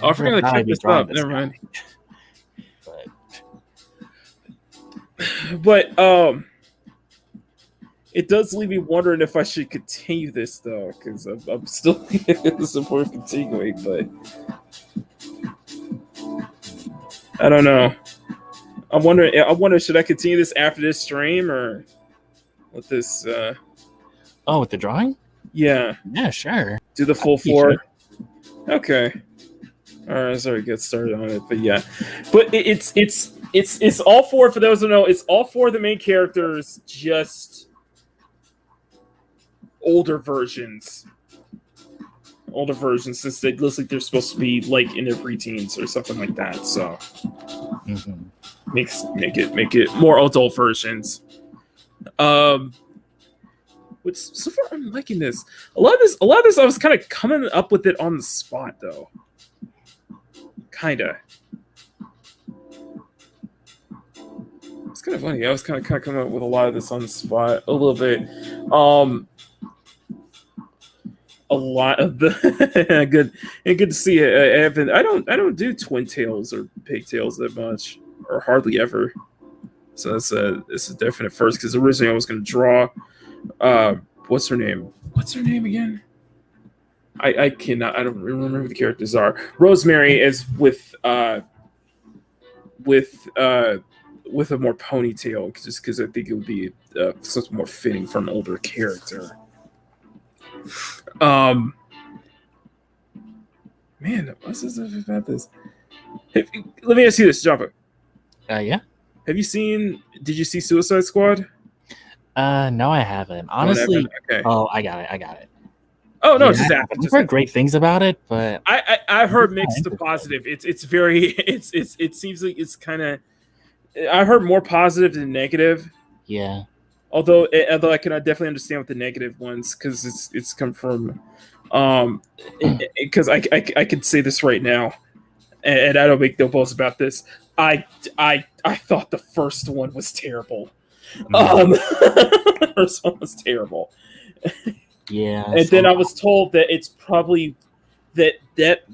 Oh, I forgot to check this up. Never mind. But it does leave me wondering if I should continue this though, because I'm still support continuing, but I don't know. I wonder should I continue this after this stream or with this? with the drawing? Yeah, Sure. do the full 4. Okay. All right, sorry, get started on it, but yeah, but it's all 4. For those who know, it's all 4 of the main characters, just older versions, since they looks like they're supposed to be like in their preteens or something like that. So make it more adult versions. Which so far I'm liking this. A lot of this I was kind of coming up with it on the spot though. Kinda. It's kind of funny. I was kind of coming up with a lot of this on the spot a little bit. A lot of the good to see it. I don't do twin tails or pigtails that much, or hardly ever. So it's a definite first, because originally I was going to draw what's her name again? I cannot, I don't remember who the characters are. Rosemary is with a more ponytail, just because I think it would be something more fitting for an older character. Man, what's this about this? Let me ask you this, Joppa. Yeah. Did you see Suicide Squad? No, I haven't. Honestly, okay. Oh, I got it. Oh no, Yeah, just that. I've heard great things about it, but I've heard mixed to positive. It's very it seems like it's kind of. I heard more positive than negative. Yeah. Although I can definitely understand with the negative ones, because it's come from because I could say this right now, and I don't make no boast about this. I thought the first one was terrible. The first one was terrible. Yeah. And then I was told that it's probably that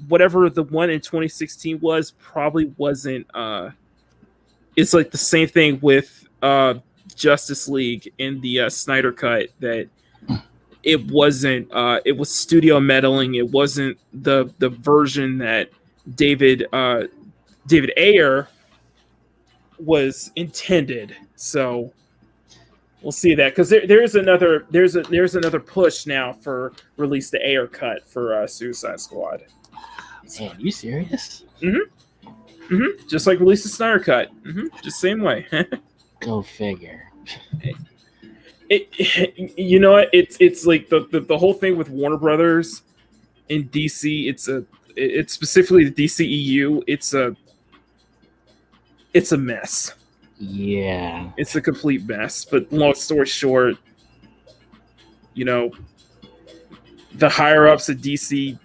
whatever the one in 2016 was probably wasn't. It's like the same thing with Justice League in the Snyder cut, that it wasn't. It was studio meddling. It wasn't the version that David Ayer was intended. So we'll see that, because there's another push now for release the Ayer cut for Suicide Squad. Man, you serious? Just like release the Snyder cut. Just same way. Go figure. You know what? It's like the whole thing with Warner Brothers in DC. It's specifically the DCEU. It's a mess. Yeah. It's a complete mess. But long story short, the higher ups at DC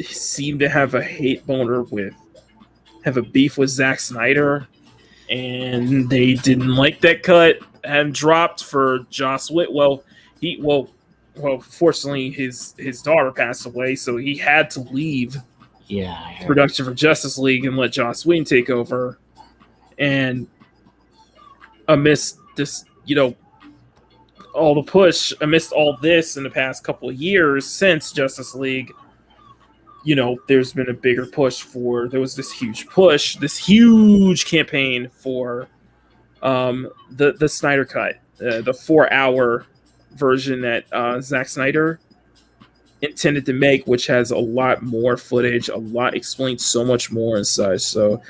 seem to have a beef with Zack Snyder, and they didn't like that cut and dropped for Joss Whedon. Fortunately his daughter passed away, so he had to leave production for Justice League and let Joss Whedon take over. And amidst this, all the push, amidst all this in the past couple of years since Justice League, there's been a bigger push there was this huge campaign for the Snyder cut, the 4-hour version that Zack Snyder intended to make, which has a lot more footage, explains so much more and such. So,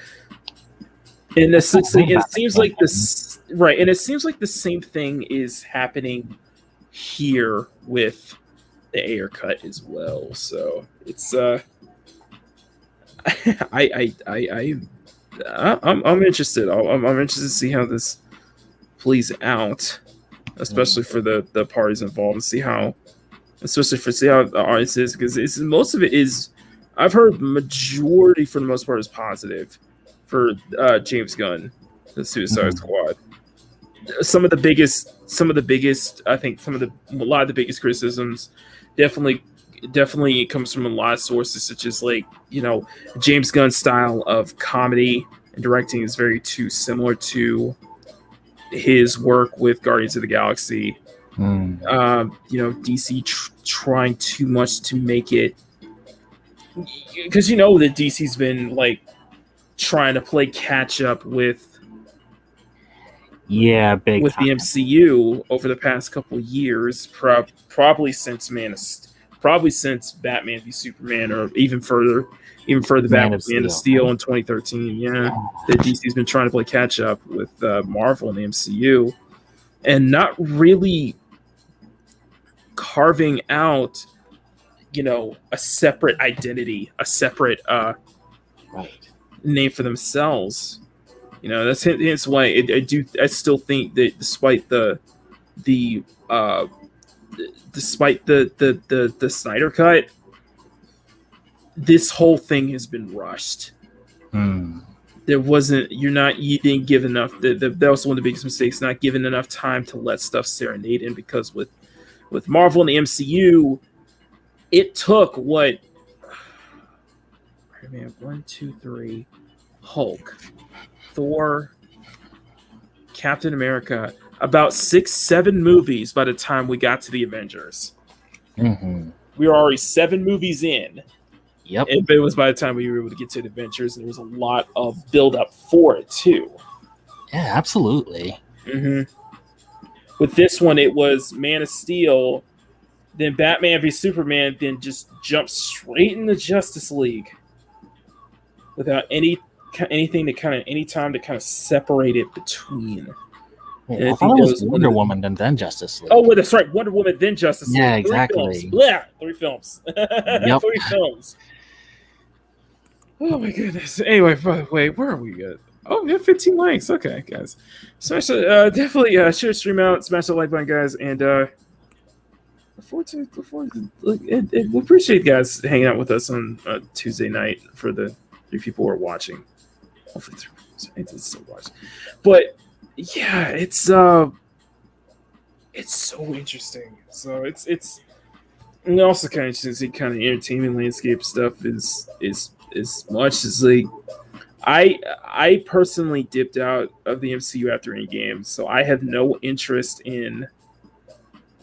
and it seems like this, right? And it seems like the same thing is happening here with the Ayer cut as well. So it's I'm interested. I'm interested to see how this plays out, especially for the parties involved, and see how the audience is, because most of it is, I've heard majority for the most part is positive for James Gunn, the Suicide Squad. Some of the biggest, I think a lot of the biggest criticisms definitely comes from a lot of sources, such as James Gunn's style of comedy and directing is very too similar to his work with Guardians of the Galaxy. DC trying too much to make it, because that DC's been trying to play catch up with the MCU over the past couple years, probably since Batman v Superman, or even further back with Man of Steel in 2013. Yeah, the DC's been trying to play catch up with Marvel and the MCU, and not really carving out, a separate identity, a separate name for themselves. That's why I still think that despite the the despite the Snyder cut, this whole thing has been rushed. There wasn't you didn't give enough. That was one of the biggest mistakes, not giving enough time to let stuff serenade in, because with Marvel and the MCU, it took what, man, 1, 2, 3, Hulk, Thor, Captain America, about 6, 7 movies by the time we got to the Avengers. Mm-hmm. We were already 7 movies in. Yep. It was by the time we were able to get to the Avengers, and there was a lot of build up for it too. Yeah, absolutely. Mm-hmm. With this one, it was Man of Steel, then Batman v Superman, then just jumped straight into Justice League without anything to kind of any time to kind of separate it between. Yeah, I thought it was Wonder Woman and then Justice League. Oh, well, that's right, Wonder Woman then Justice League. Yeah, exactly. 3 films. Yep. 3 films. Oh my goodness. Anyway, by the way, where are we at? Oh, we have 15 likes. Okay, guys. Smash it. Definitely share, stream out, smash the like button, guys, and look forward to we appreciate you guys hanging out with us on Tuesday night for the 3 people who are watching. Hopefully 3 people still watching. But yeah, it's so interesting. So it's and also kind of interesting to see kind of entertainment landscape stuff is as much as like I personally dipped out of the MCU after Endgame, so I have no interest in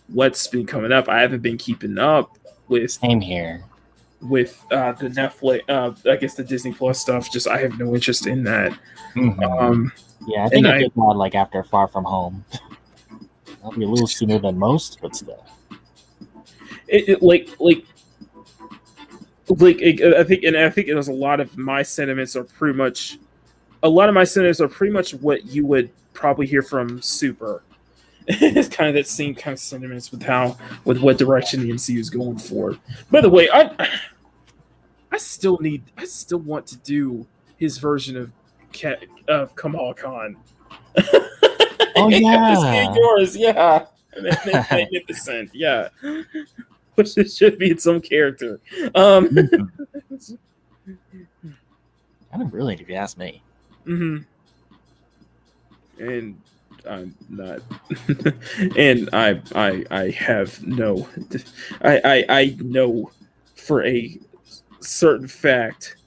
what's been coming up. I haven't been keeping up with Same here. With the Netflix, I guess the Disney Plus stuff. Just I have no interest in that. Mm-hmm. Yeah, I think I did that like after Far From Home. I'll be a little sooner than most, but still. I think it was a lot of my sentiments are pretty much what you would probably hear from Super. It's kind of that same kind of sentiments with what direction the MCU is going for. By the way, I still want to do his version of Kamala Khan. Oh yeah, yours, yeah, magnificent, yeah. Which it should be its own character. Kind of brilliant, if you ask me. Mm-hmm. And I'm not, and I have no, I know for a certain fact,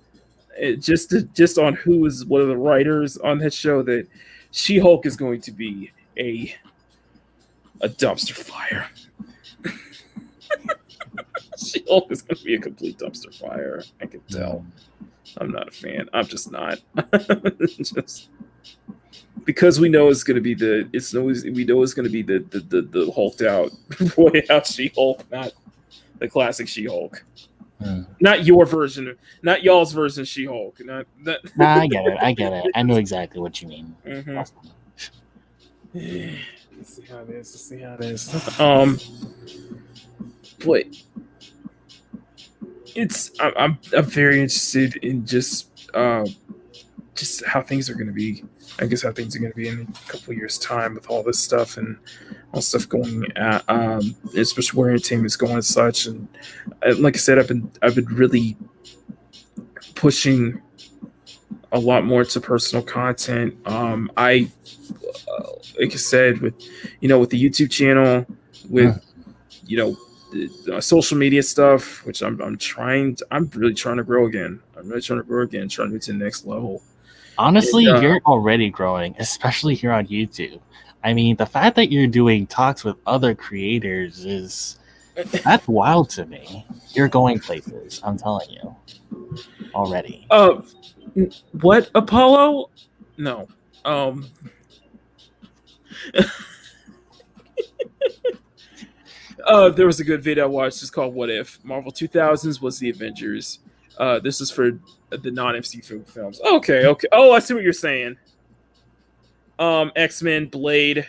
just on who is one of the writers on that show, that She-Hulk is going to be a dumpster fire. She-Hulk is going to be a complete dumpster fire. I can tell. I'm not a fan. I'm just not. Just because we know it's going to be the hulked out, boy out She-Hulk, not the classic She-Hulk. Not your version, not y'all's version of She-Hulk. Not that. Nah, I get it. I know exactly what you mean. Mm-hmm. Let's see how it is. But I'm very interested in just how things are going to be. I guess how things are going to be in a couple of years' time with all this stuff and all stuff going at, especially where entertainment's going and such. And like I said, I've been really pushing a lot more to personal content. Like I said, with the YouTube channel, with social media stuff, which I'm really trying to grow again. Trying to move to the next level. Honestly, you're already growing, especially here on YouTube. I mean, the fact that you're doing talks with other creators that's wild to me. You're going places, I'm telling you. Already. What, Apollo? No. There was a good video I watched. It's called "What If." Marvel 2000s was the Avengers. This is for the non-MCU films. Okay. Oh, I see what you're saying. X-Men, Blade,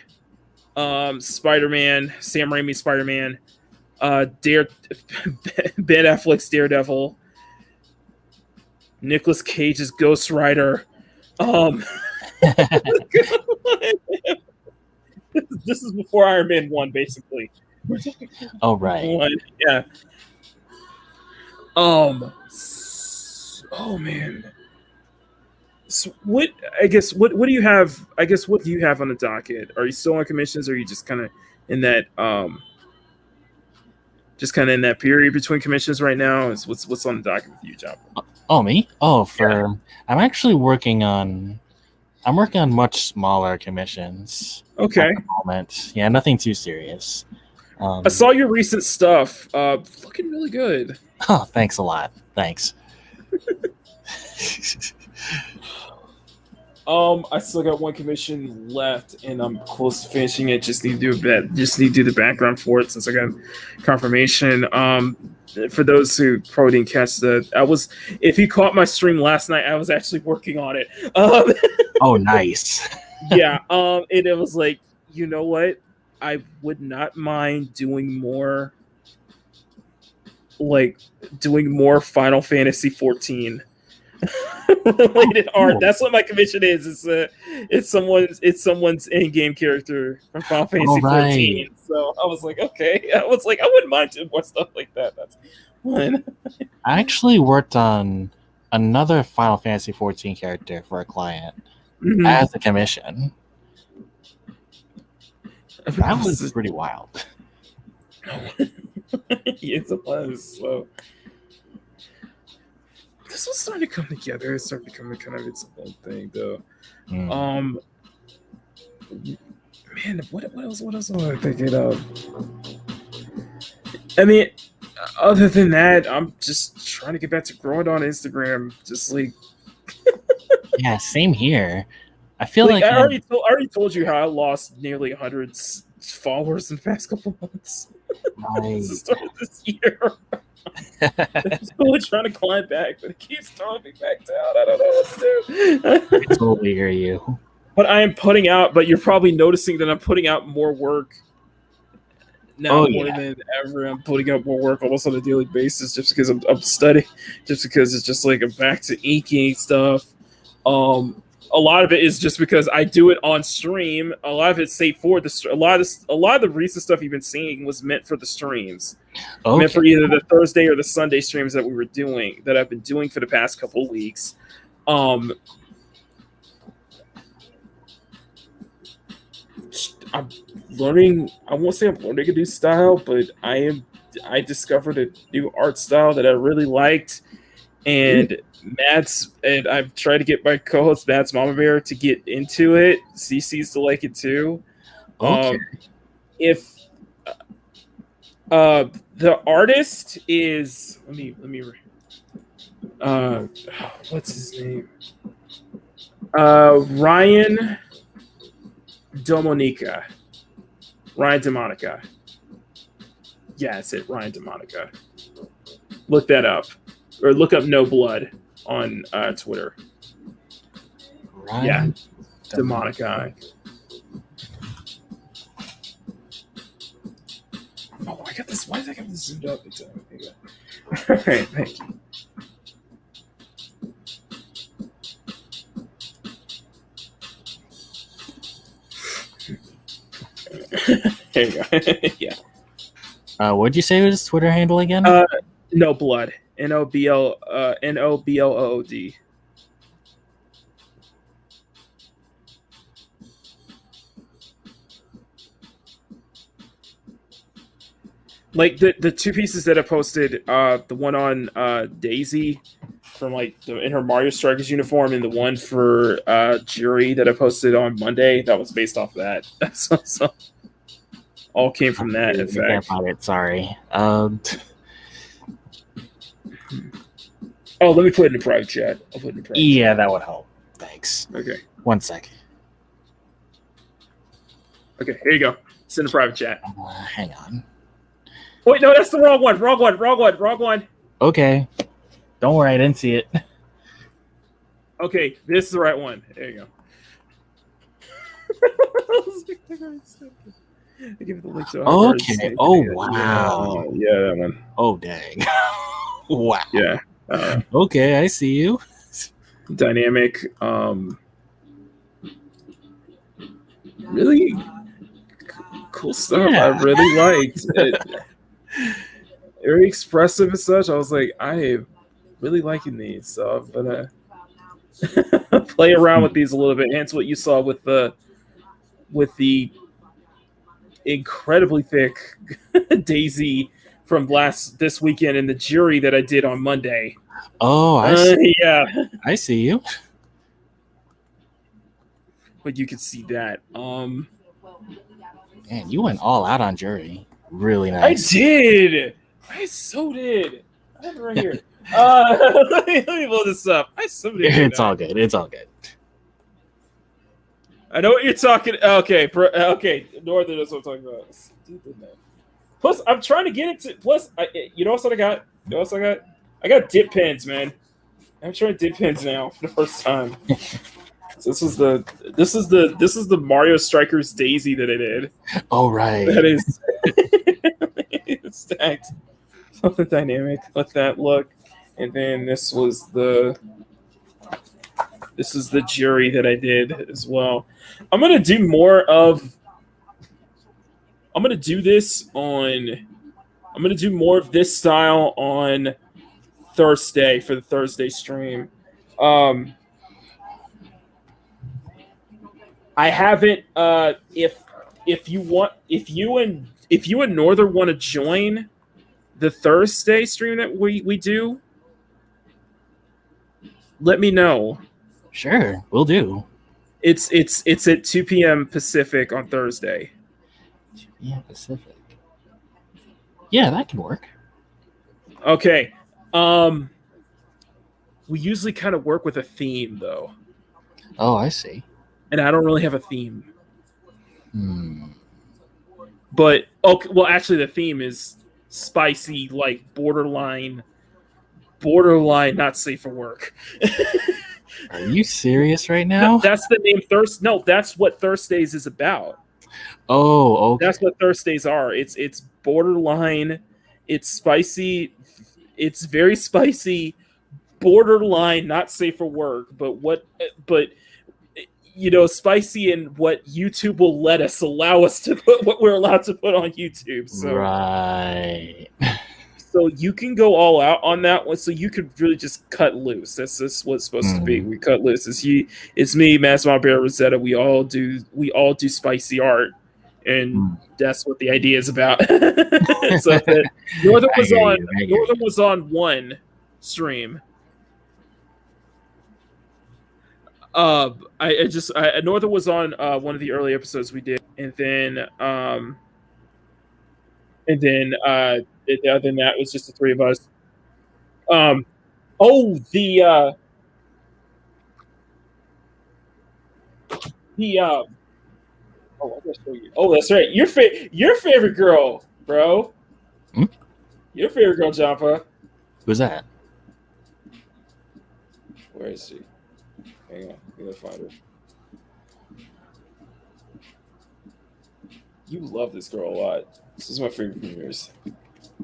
Spider-Man, Sam Raimi's Spider-Man, Ben Affleck's Daredevil, Nicolas Cage's Ghost Rider. This is before Iron Man 1, basically. Oh right. One, yeah. Oh man. So what? I guess what do you have? I guess what do you have on the docket? Are you still on commissions, or are you just kind of in that just kind of in that period between commissions right now? Is what's on the docket with you, John? Oh me? Oh, I'm actually working on. I'm working on much smaller commissions. Okay. At the moment. Yeah, nothing too serious. I saw your recent stuff. Looking really good. Oh, thanks a lot. Thanks. I still got one commission left, and I'm close to finishing it. Just need to do the background for it since I got confirmation. For those who probably didn't catch if you caught my stream last night, I was actually working on it. Oh, nice. Yeah. It was like, you know what? I would not mind doing more Final Fantasy 14 related art. That's what my commission is. It's someone's in-game character from Final Fantasy 14. So I was like, okay. I wouldn't mind doing more stuff like that. That's fun. I actually worked on another Final Fantasy 14 character for a client as a commission. That was pretty wild. Yes, it was. So this was starting to come together. It started becoming kind of its own thing, though. Man, what else was I thinking of? I mean, other than that, I'm just trying to get back to growing on Instagram. Just like, yeah, same here. I feel like I already told you how I lost nearly 100 followers in the past couple months. Right. Since the start of this year. I'm still trying to climb back, but it keeps throwing me back down. I don't know what to do. I totally hear you. But I am putting out, but you're probably noticing that I'm putting out more work now than ever. I'm putting out more work almost on a daily basis just because I'm studying, just because it's just like I'm back to inking stuff. A lot of it is just because I do it on stream. A lot of it's safe for a lot of the recent stuff you've been seeing was meant for the streams. Okay. Meant for either the Thursday or the Sunday streams that I've been doing for the past couple of weeks. I'm learning. I won't say I'm learning a new style, but I discovered a new art style that I really liked, and I've tried to get my co-host Matt's Mama Bear to get into it. She seems to like it too. Okay. If the artist is let me what's his name? Ryan Domonica. Yeah, that's it. Ryan Domonica. Look that up. Or look up No Blood on Twitter. Ryan yeah. Domonica. Oh, I got this. Why did I got this zoomed up? All right, thank you. There you go. Yeah. What'd you say was his Twitter handle again? No Blood. NOBLOOD. Like the two pieces that I posted, the one on Daisy from in her Mario Strikers uniform, and the one for Jiri that I posted on Monday, that was based off of that. so all came from that. In fact, sorry. Oh, let me put it in the private chat. I'll put it in the private chat. That would help. Thanks. Okay. 1 second. Okay, here you go. It's in the private chat. Hang on. Wait, no, that's the wrong one. Okay. Don't worry, I didn't see it. Okay, this is the right one. There you go. I give it the link to okay. Oh, wow. Yeah, that one. Oh, dang. Wow. Yeah. Okay, I see you. Dynamic. Really cool stuff. Yeah. I really liked it. Very expressive and such. I was like, I am really liking these, so I'm gonna play around with these a little bit. Hence, what you saw with the incredibly thick Daisy from this weekend and the jury that I did on Monday. Oh, I see. Yeah, I see you. but you can see that. Man, you went all out on jury. Really I nice. did. I so did. I have it right here. Let me blow this up. I so did. It's all good. It's all good. I know what you're talking. Okay, okay. Northern is what I'm talking about. Plus, I'm trying to get into. Plus, you know what I got? You know what I got? I got dip pins, man. I'm trying dip pins now for the first time. So this is the Mario Strikers Daisy that I did. Oh right. That is it's stacked. Something dynamic. Let that look. And then this is the jury that I did as well. I'm gonna do more of this style on Thursday for the Thursday stream. I haven't. If you and Northern want to join the Thursday stream that we do, let me know. Sure, we'll do. It's at 2 p.m. Pacific on Thursday. 2 p.m. Pacific. Yeah, that can work. Okay. We usually kind of work with a theme though. Oh, I see. And I don't really have a theme. But okay, well, actually, the theme is spicy, like borderline, not safe for work. Are you serious right now? That's the name. No, that's what Thursdays is about. Oh, okay. That's what Thursdays are. It's borderline. It's spicy. It's very spicy, borderline, not safe for work. But spicy and what YouTube will allow us to put, what we're allowed to put on YouTube. So, right. So you can go all out on that one. So you could really just cut loose. That's what it's supposed to be. We cut loose. It's me, Master Bear Rosetta. We all do spicy art, and that's what the idea is about. So Northern was on one stream. Northern was on one of the early episodes we did, and then other than that, it was just the three of us. I gotta show you. Oh, that's right. Your favorite girl, bro. Your favorite girl, Joppa. Who's that? Where is she? Hang on, I'm gonna find her. You love this girl a lot. This is my favorite of yours.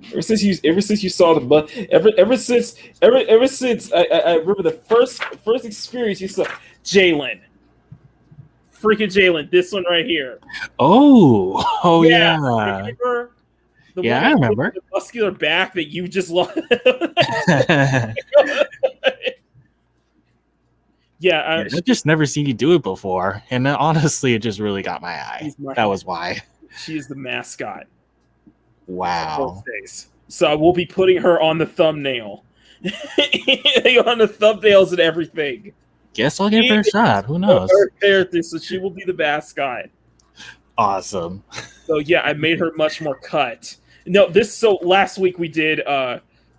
Ever since you saw the ever since I remember the first experience you saw Jalen. Freaking Jalen, this one right here. Oh yeah. Remember? I remember. The muscular back that you just lost. I've just never seen you do it before, and honestly, it just really got my eye. That was why. She is the mascot. Wow. So I will be putting her on the thumbnail, on the thumbnails and everything. Guess I'll give her a shot. Who knows? Her character, so she will be the mascot. Awesome. So yeah, I made her much more cut. No, last week we did.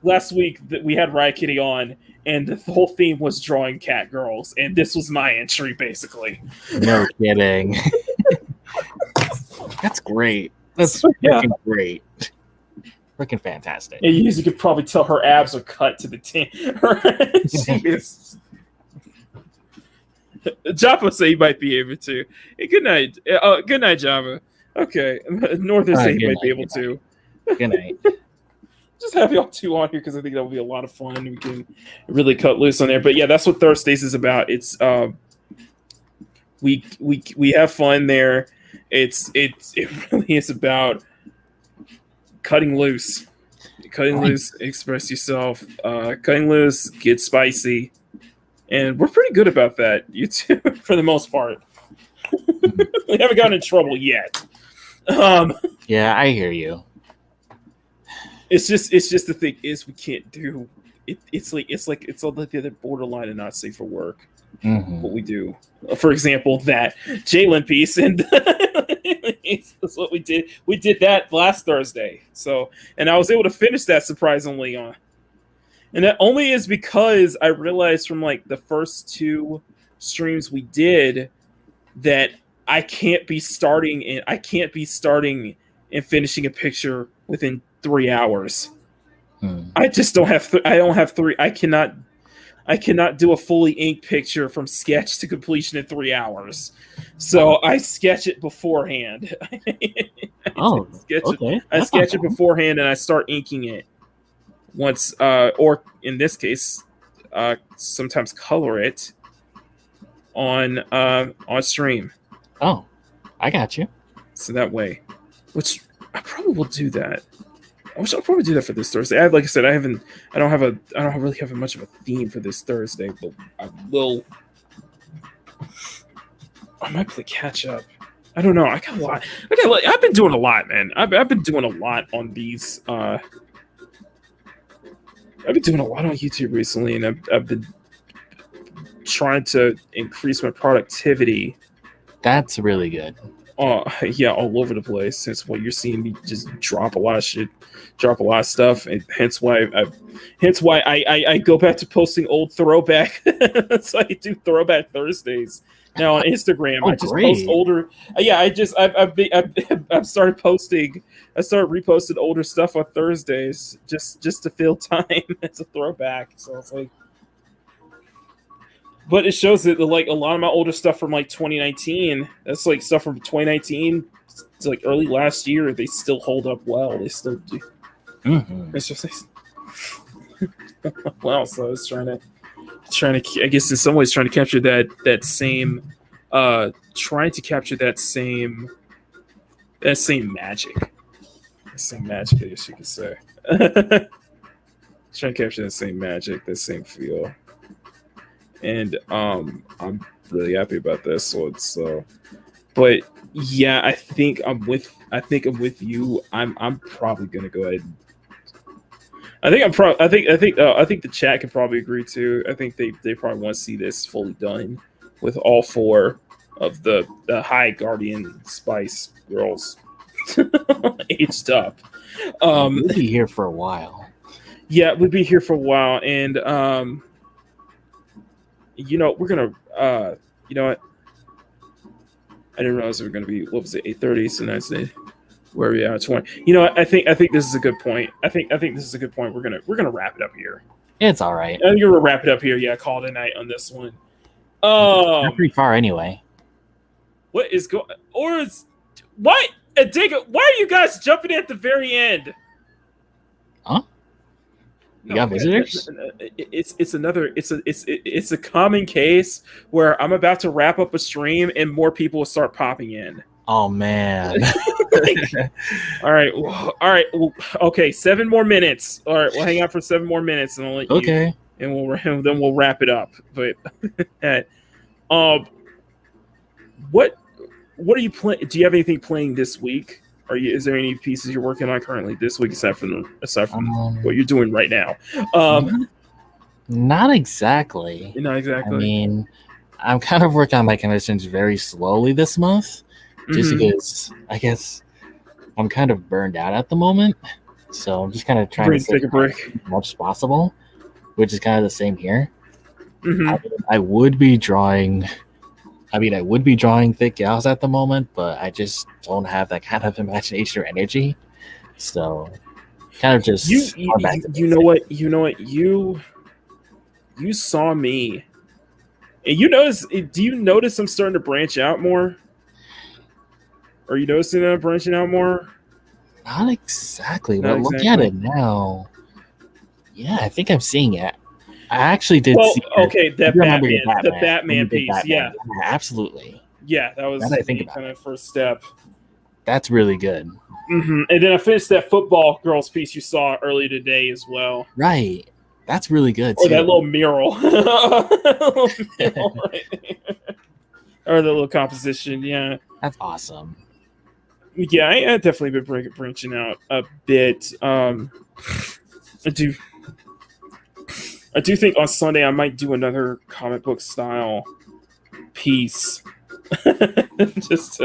Last week we had Riot Kitty on, and the whole theme was drawing cat girls, and this was my entry basically. No kidding. That's great. That's freaking great. Freaking fantastic. And you could probably tell her abs are cut to the tin. She is. Java say you might be able to. Hey, good night. Good night, Java. Okay. Northern say you might be able to. Good night. Just have y'all two on here because I think that will be a lot of fun. We can really cut loose on there. But yeah, that's what Thursdays is about. It's we have fun there. it really is about cutting loose, express yourself, cutting loose, get spicy, and we're pretty good about that. You two, for the most part. We haven't gotten in trouble yet. Yeah, I hear you. It's just the thing is we can't do it. It's all the other borderline and not safe for work. What we do, for example, that Jalen piece, and that's what we did. We did that last Thursday, so and I was able to finish that surprisingly on, and that only is because I realized from like the first 2 streams we did that I can't be starting and finishing a picture within 3 hours. I just don't have. I don't have 3. I cannot do a fully inked picture from sketch to completion in 3 hours. So I sketch it beforehand. I sketch it beforehand and I start inking it once, or in this case, sometimes color it on stream. Oh, I got you. So that way, which I probably will do that. I'll probably do that for this Thursday. Like I said, I don't really have much of a theme for this Thursday, but I will. I might play catch up. I don't know. I got a lot. I've been doing a lot, man. I've been doing a lot on these. I've been doing a lot on YouTube recently, and I've been trying to increase my productivity. That's really good. Yeah, all over the place. That's why you're seeing me just drop a lot of shit, drop a lot of stuff, and hence why I go back to posting old throwback. That's why I do throwback Thursdays now on Instagram. I just post older. Yeah, I've started posting. I started reposting older stuff on Thursdays just to fill time as a throwback. So it's like. But it shows that like a lot of my older stuff from like 2019, that's like stuff from 2019 to like early last year, they still hold up well. They still do. It's just like, well, so I was trying to, I guess in some ways trying to capture that same magic. The same magic, I guess you could say. Trying to capture that same magic, that same feel. And I'm really happy about this. So but yeah, I think I'm with you. I'm probably gonna go ahead. I think the chat can probably agree too. I think they probably want to see this fully done with all 4 of the High Guardian Spice girls aged up. We'll be here for a while. Yeah, we'll be here for a while, and we're gonna you know what? I didn't realize we were gonna be 8:30, so that's it. Where we are 20. You know what? I think this is a good point. I think this is a good point. We're gonna wrap it up here. It's all right. I think we're gonna wrap it up here. Yeah, call it a night on this one. Not pretty far anyway. What is going? Or is what? Why are you guys jumping at the very end? Huh? You got visitors? It's a common case where I'm about to wrap up a stream and more people will start popping in. Oh man. All right. Well, okay. 7 more minutes. All right. We'll hang out for 7 more minutes, and I'll let you. And then we'll wrap it up. But what are you playing? Do you have anything playing this week? Is there any pieces you're working on currently this week aside from what you're doing right now? Not exactly. Not exactly. I mean, I'm kind of working on my commissions very slowly this month, just because I guess I'm kind of burned out at the moment. So I'm just kind of trying to take a break as much as possible, which is kind of the same here. I would be drawing thick gals at the moment, but I just don't have that kind of imagination or energy. So kind of just you know what you saw me, and you notice. Do you notice I'm starting to branch out more? Are you noticing that I'm branching out more? Not exactly, but looking at it now, yeah, I think I'm seeing it. I actually did see. Okay, the Batman piece, yeah, absolutely. Yeah, that was Now that I think the about kind of first step. That's really good. And then I finished that football girls piece you saw earlier today as well. Right. That's really good Or too. that little mural. Right there. Or the little composition, yeah. That's awesome. Yeah, I definitely been branching out a bit. I do think on Sunday I might do another comic book style piece, just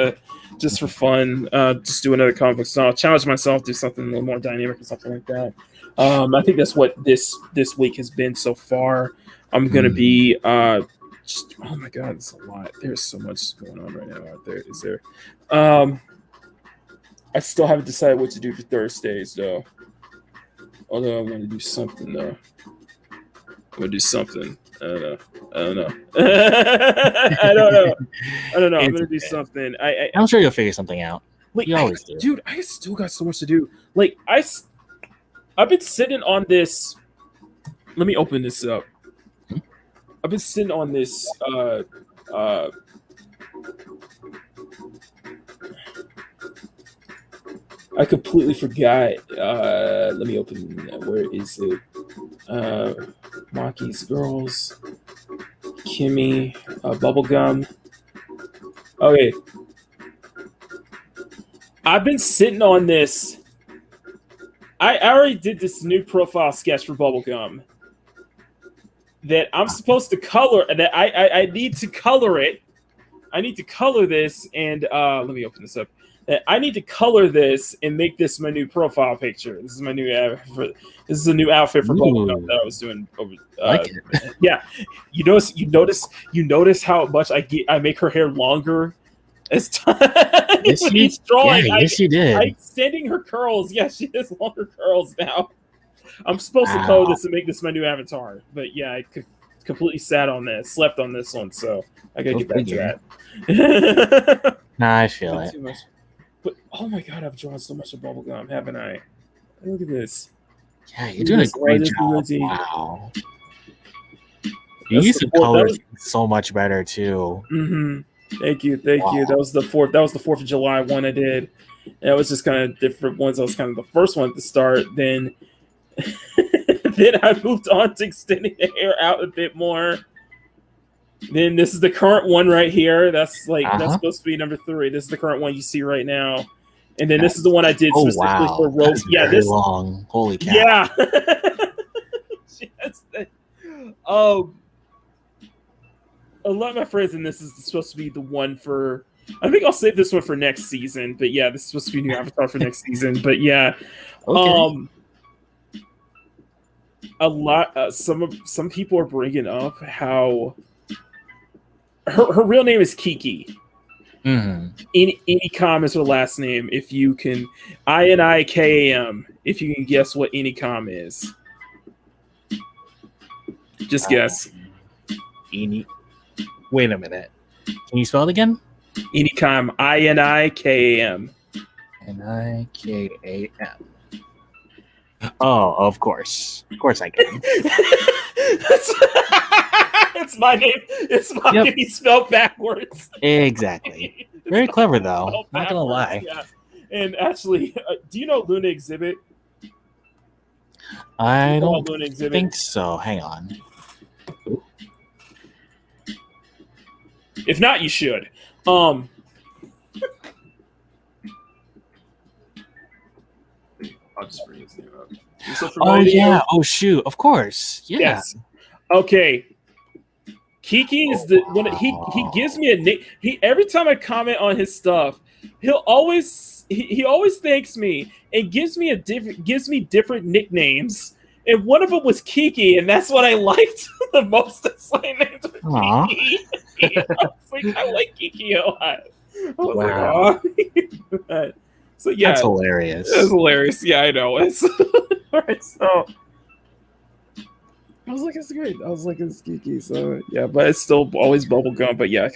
for fun. Just do another comic book style. Challenge myself, do something a little more dynamic or something like that. I think that's what this week has been so far. I'm gonna be just, oh my god, there's a lot. There's so much going on right now out there. Is there? I still haven't decided what to do for Thursdays though. Although I want to do something though. I'm gonna do something. I don't know. I don't know. I'm gonna do something. I'm sure you'll figure something out. Like, You always do. Dude, I still got so much to do. Like, I've been sitting on this. Let me open this up. I've been sitting on this. I completely forgot. Let me open. Where is it? Maki's Girls, Kimmy, Bubblegum. Okay. I've been sitting on this. I already did this new profile sketch for Bubblegum that I'm supposed to color. That I need to color it. I need to color this, and let me open this up. I need to color this and make this my new profile picture. This is my new this is a new outfit for Bubblegum that I was doing over. Like it. Yeah, you notice how much I make her hair longer as time. Yes, Each drawing, yes, you did. I'm extending her curls. Yeah, she has longer curls now. I'm supposed to color this and make this my new avatar, but yeah, I completely slept on this one, so I gotta get back to that. Nah, I feel Not it. too much. But oh my god, I've drawn so much of Bubblegum, haven't I? Look at this. Yeah, you're doing a great job. Wow. You used to color so much better too. Thank you. That was the 4th of July one I did. And it was just kind of different ones. I was kind of the first one to start. Then then I moved on to extending the hair out a bit more. Then this is the current one right here. That's that's supposed to be number 3. This is the current one you see right now. And then this is the one I did specifically for Rose. Yeah, this long. Holy cow. Yeah. A lot of my friends, and this is supposed to be the one for. I think I'll save this one for next season. But yeah, this is supposed to be new avatar for next season. But yeah, okay. A lot. Some people are bringing up how her real name is Kiki. Inikam is her last name. If you can, Inikam. If you can guess what Inikam is, just guess. Wait a minute. Can you spell it again? Inikam. Inikam. Nikam. Oh, of course. Of course I can. It's my name. It's my name spelled backwards. Exactly. Very clever, though. Not gonna lie. Yeah. And actually, do you know Luna Exhibit? I don't think so. Hang on. If not, you should. I'll just bring his name up. Oh yeah. Oh shoot. Of course. Yeah. Yes. Okay. Kiki is the one. He gives me a nick. Every time I comment on his stuff, he'll always he always thanks me and gives me different nicknames. And one of them was Kiki, and that's what I liked the most. That's my name. Kiki. I like Kiki a lot. I was wow. Like, so yeah, that's hilarious. It's hilarious. Yeah, I know. It's all right. So I was like, it's great. I was like, it's Kiki. So yeah, but it's still always Bubblegum. But yeah,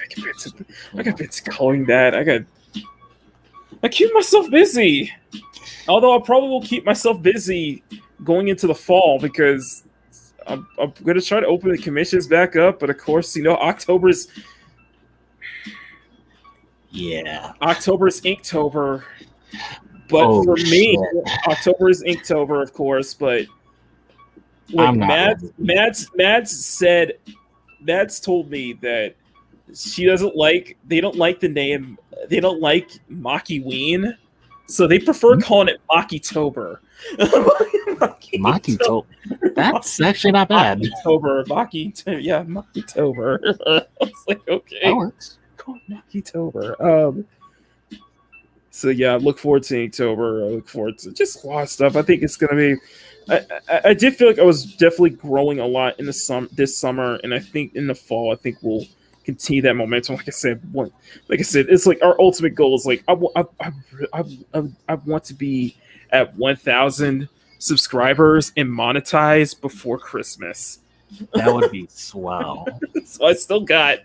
I got bits coloring that. I keep myself busy. Although I probably will keep myself busy going into the fall because I'm going to try to open the commissions back up. But of course, October's Yeah. October is Inktober. But Oh, for me, shit. October is Inktober, of course. But like I'm not ready. Mads told me that she doesn't like. They don't like the name. They don't like Maki Ween, so they prefer calling it Maki-tober. Maki told. That's actually not bad. Maki-tober. Maki-tober. I was like, okay. That works. Call it Maki-tober. So yeah, I look forward to Inktober. I look forward to just a lot of stuff. I think it's gonna be. I did feel like I was definitely growing a lot in the this summer, and I think in the fall, I think we'll continue that momentum. Like I said, it's like our ultimate goal is like I want to be at 1,000 subscribers and monetize before Christmas. That would be swell. So I still got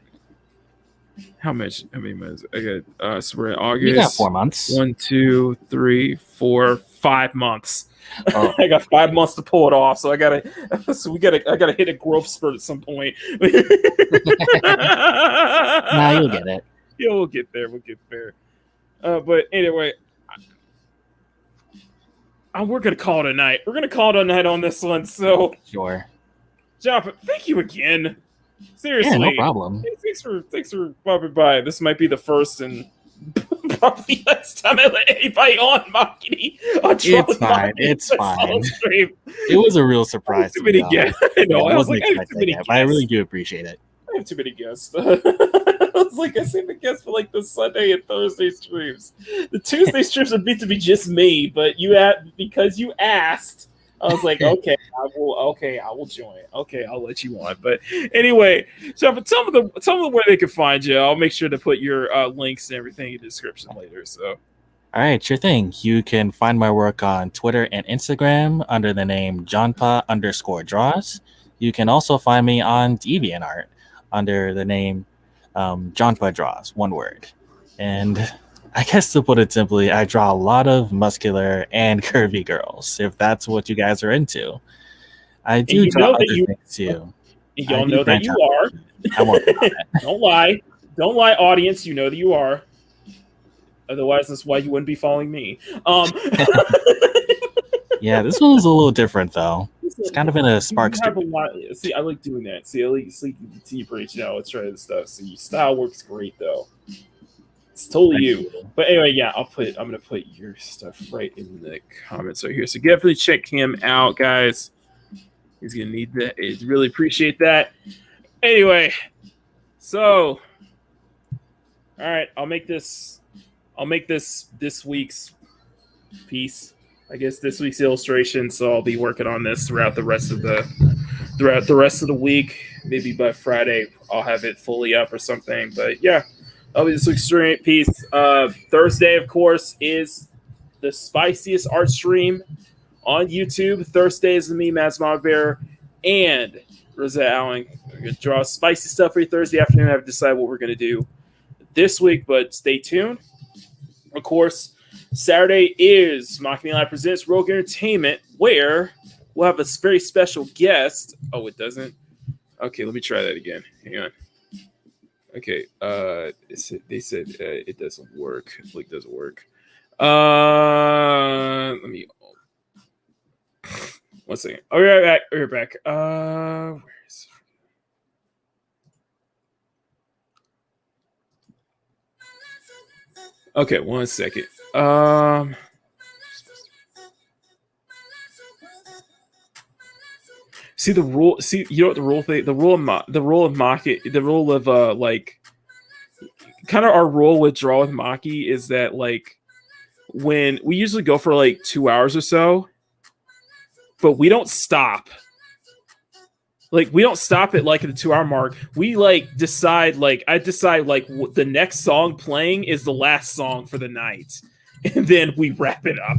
how many months? I got so we're in August. You got 4 months. 1, 2, 3, 4, 5 months. Oh. I got 5 months to pull it off, so I gotta hit a growth spurt at some point. Nah, you'll get it. Yeah, we'll get there. But anyway, we're gonna call it a night. We're gonna call it a night on this one. So, Sure. Joppa, thank you again. Seriously, Yeah, no problem. Thanks for popping by. This might be the first and probably last time I let anybody on Makini. It's fine. It's fine. It was a real surprise. Too many guests. I know. I was like, I have too many guests. But I really do appreciate it. I have too many guests. I was like, I saved the guests for like the Sunday and Thursday streams. The Tuesday streams would be to be just me, but because you asked. I was like, okay, I will join. Okay, I'll let you on. But anyway, so tell them where they can find you. I'll make sure to put your links and everything in the description later. So, all right, sure thing. You can find my work on Twitter and Instagram under the name johnpa_draws. You can also find me on DeviantArt under the name Johnpa Draws, one word. And I guess to put it simply, I draw a lot of muscular and curvy girls, if that's what you guys are into. I do draw other things too. Y'all know that you are. I won't on it. Don't lie. Don't lie, audience. You know that you are. Otherwise, that's why you wouldn't be following me. Yeah, this one was a little different, though. It's kind of in a spark. See, I like doing that. See, I like you preach. Let's try this stuff. See, your style works great, though. It's totally you. But anyway, yeah, I'm gonna put your stuff right in the comments right here. So definitely check him out, guys. He's gonna need that. I really appreciate that. Anyway, so all right, I'll make this this week's piece. I guess this week's illustration. So I'll be working on this throughout the rest of the week. Maybe by Friday I'll have it fully up or something. But yeah. That'll be this week's stream piece. Thursday, of course, is the spiciest art stream on YouTube. Thursday is me, Mads Bear, and Rosette Allen. We're going to draw spicy stuff for you Thursday afternoon. I have to decide what we're going to do this week, but stay tuned. Of course, Saturday is Makini Live Presents Rogue Entertainment, where we'll have a very special guest. Oh, it doesn't? Okay, let me try that again. Hang on. Okay, they said it doesn't work. The link doesn't work. Let me. 1 second. I'll be right back. We're back. Where is? Okay, 1 second. See the rule. See, you know what the rule thing. The rule of Maki. The rule of like, kind of our rule with Draw with Maki is that like, when we usually go for like 2 hours or so, but we don't stop. Like we don't stop at like the 2 hour mark. We like decide like I decide like the next song playing is the last song for the night, and then we wrap it up.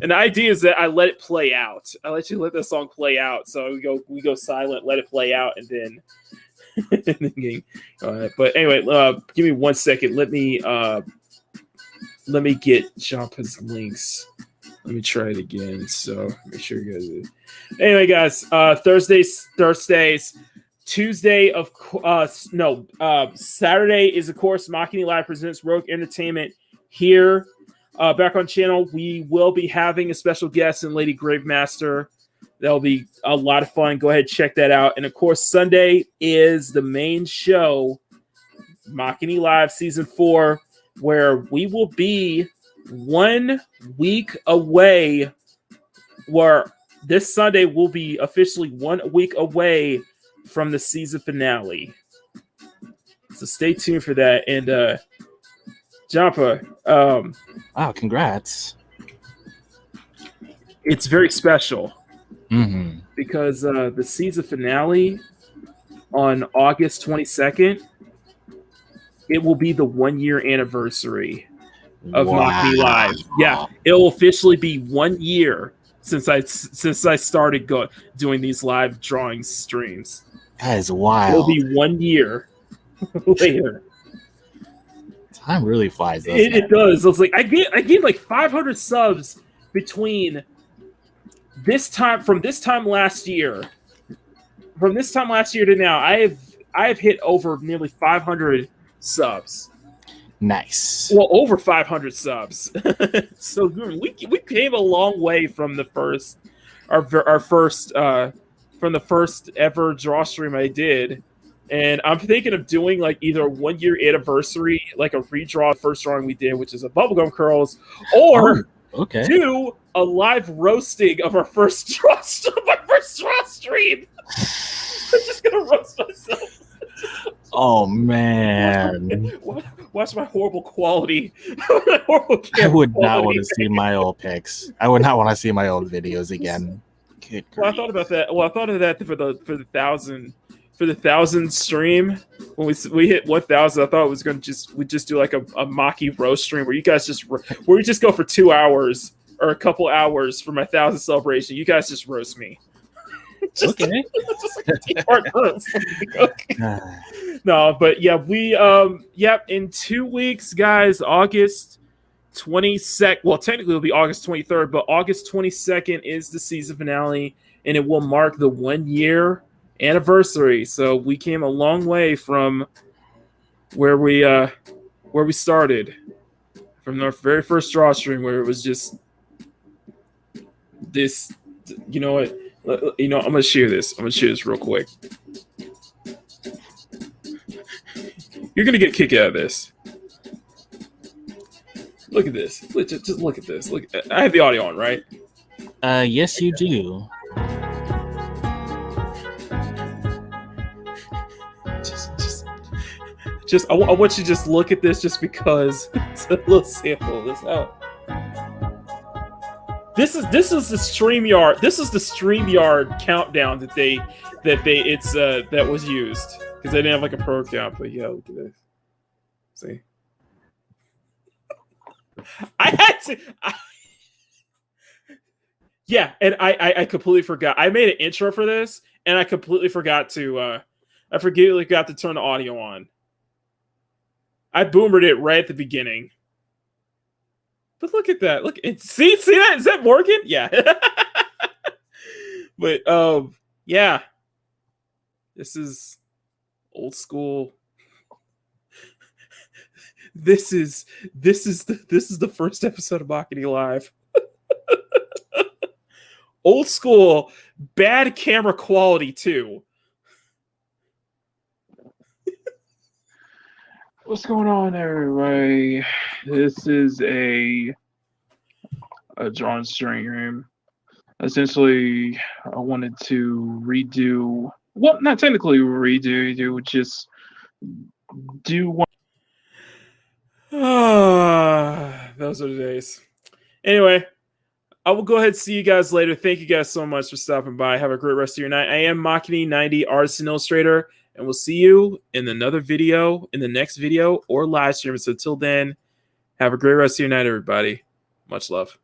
And the idea is that I let it play out. I let you let the song play out. So we go silent, let it play out, and then. But anyway, give me 1 second. Let me get Jompa's links. Let me try it again. So make sure you guys. Anyway, guys, Thursdays, Saturday is of course Makini Live presents Rogue Entertainment here. Back on channel, we will be having a special guest in Lady Gravemaster. That'll be a lot of fun. Go ahead, check that out. And of course, Sunday is the main show, Makini Live Season 4, where we will be 1 week away, where this Sunday will be officially 1 week away from the season finale. So stay tuned for that. And Jumpa, Wow, congrats. it's very special. Mm-hmm. Because the season finale on August 22nd, it will be the 1 year anniversary of Maki Live. Yeah, it will officially be 1 year since I started doing these live drawing streams. That is wild. It'll be 1 year later. Time really flies. It does. It's like I gained like 500 subs between this time last year to now. I have hit over nearly 500 subs. Nice. Well, over 500 subs. So we came a long way from the first ever draw stream I did. And I'm thinking of doing like either a 1 year anniversary, like a redraw first drawing we did, which is a bubblegum curls, or do a live roasting of our first draw stream. I'm just gonna roast myself. Oh man! Watch my horrible quality. I would not want to see my old pics. I would not want to see my old videos again. Well, I thought about that. Well, I thought of that for the 1,000 stream when we hit 1,000. I thought it was we'd just do like a Maki roast stream where you guys where we just go for 2 hours or a couple hours for my 1,000 celebration. You guys just roast me. Just like a two-part roast. Okay. No, but yeah, we in 2 weeks, guys, August 22nd. Well, technically it'll be August 23rd, but August 22nd is the season finale, and it will mark the 1 year anniversary. So we came a long way from where we started, from our very first draw stream, where it was just this. You know what? I'm gonna share this. I'm gonna share this real quick. You're gonna get a kick out of this. Look at this. Just look at this. Look, I have the audio on, right? Yes, you do. Just I want you to just look at this, just because it's a little sample of this out. This is the StreamYard. This is the StreamYard countdown that was used, because they didn't have like a pro count. But yeah, look at this. See, I had to. Yeah, and I completely forgot. I made an intro for this, and I completely forgot to. I forgot to turn the audio on. I boomered it right at the beginning. But look at that. Look, see that? Is that Morgan? Yeah. But yeah. This is old school. This is the first episode of Makini Live. Old school, bad camera quality too. What's going on, everybody? This is a drawn stream. Essentially, I wanted to redo, well, not technically redo, just do one. Those are the days. Anyway, I will go ahead and see you guys later. Thank you guys so much for stopping by. Have a great rest of your night. I am Makini90, artist and illustrator. And we'll see you in another video, in the next video, or live stream. So until then, have a great rest of your night, everybody. Much love.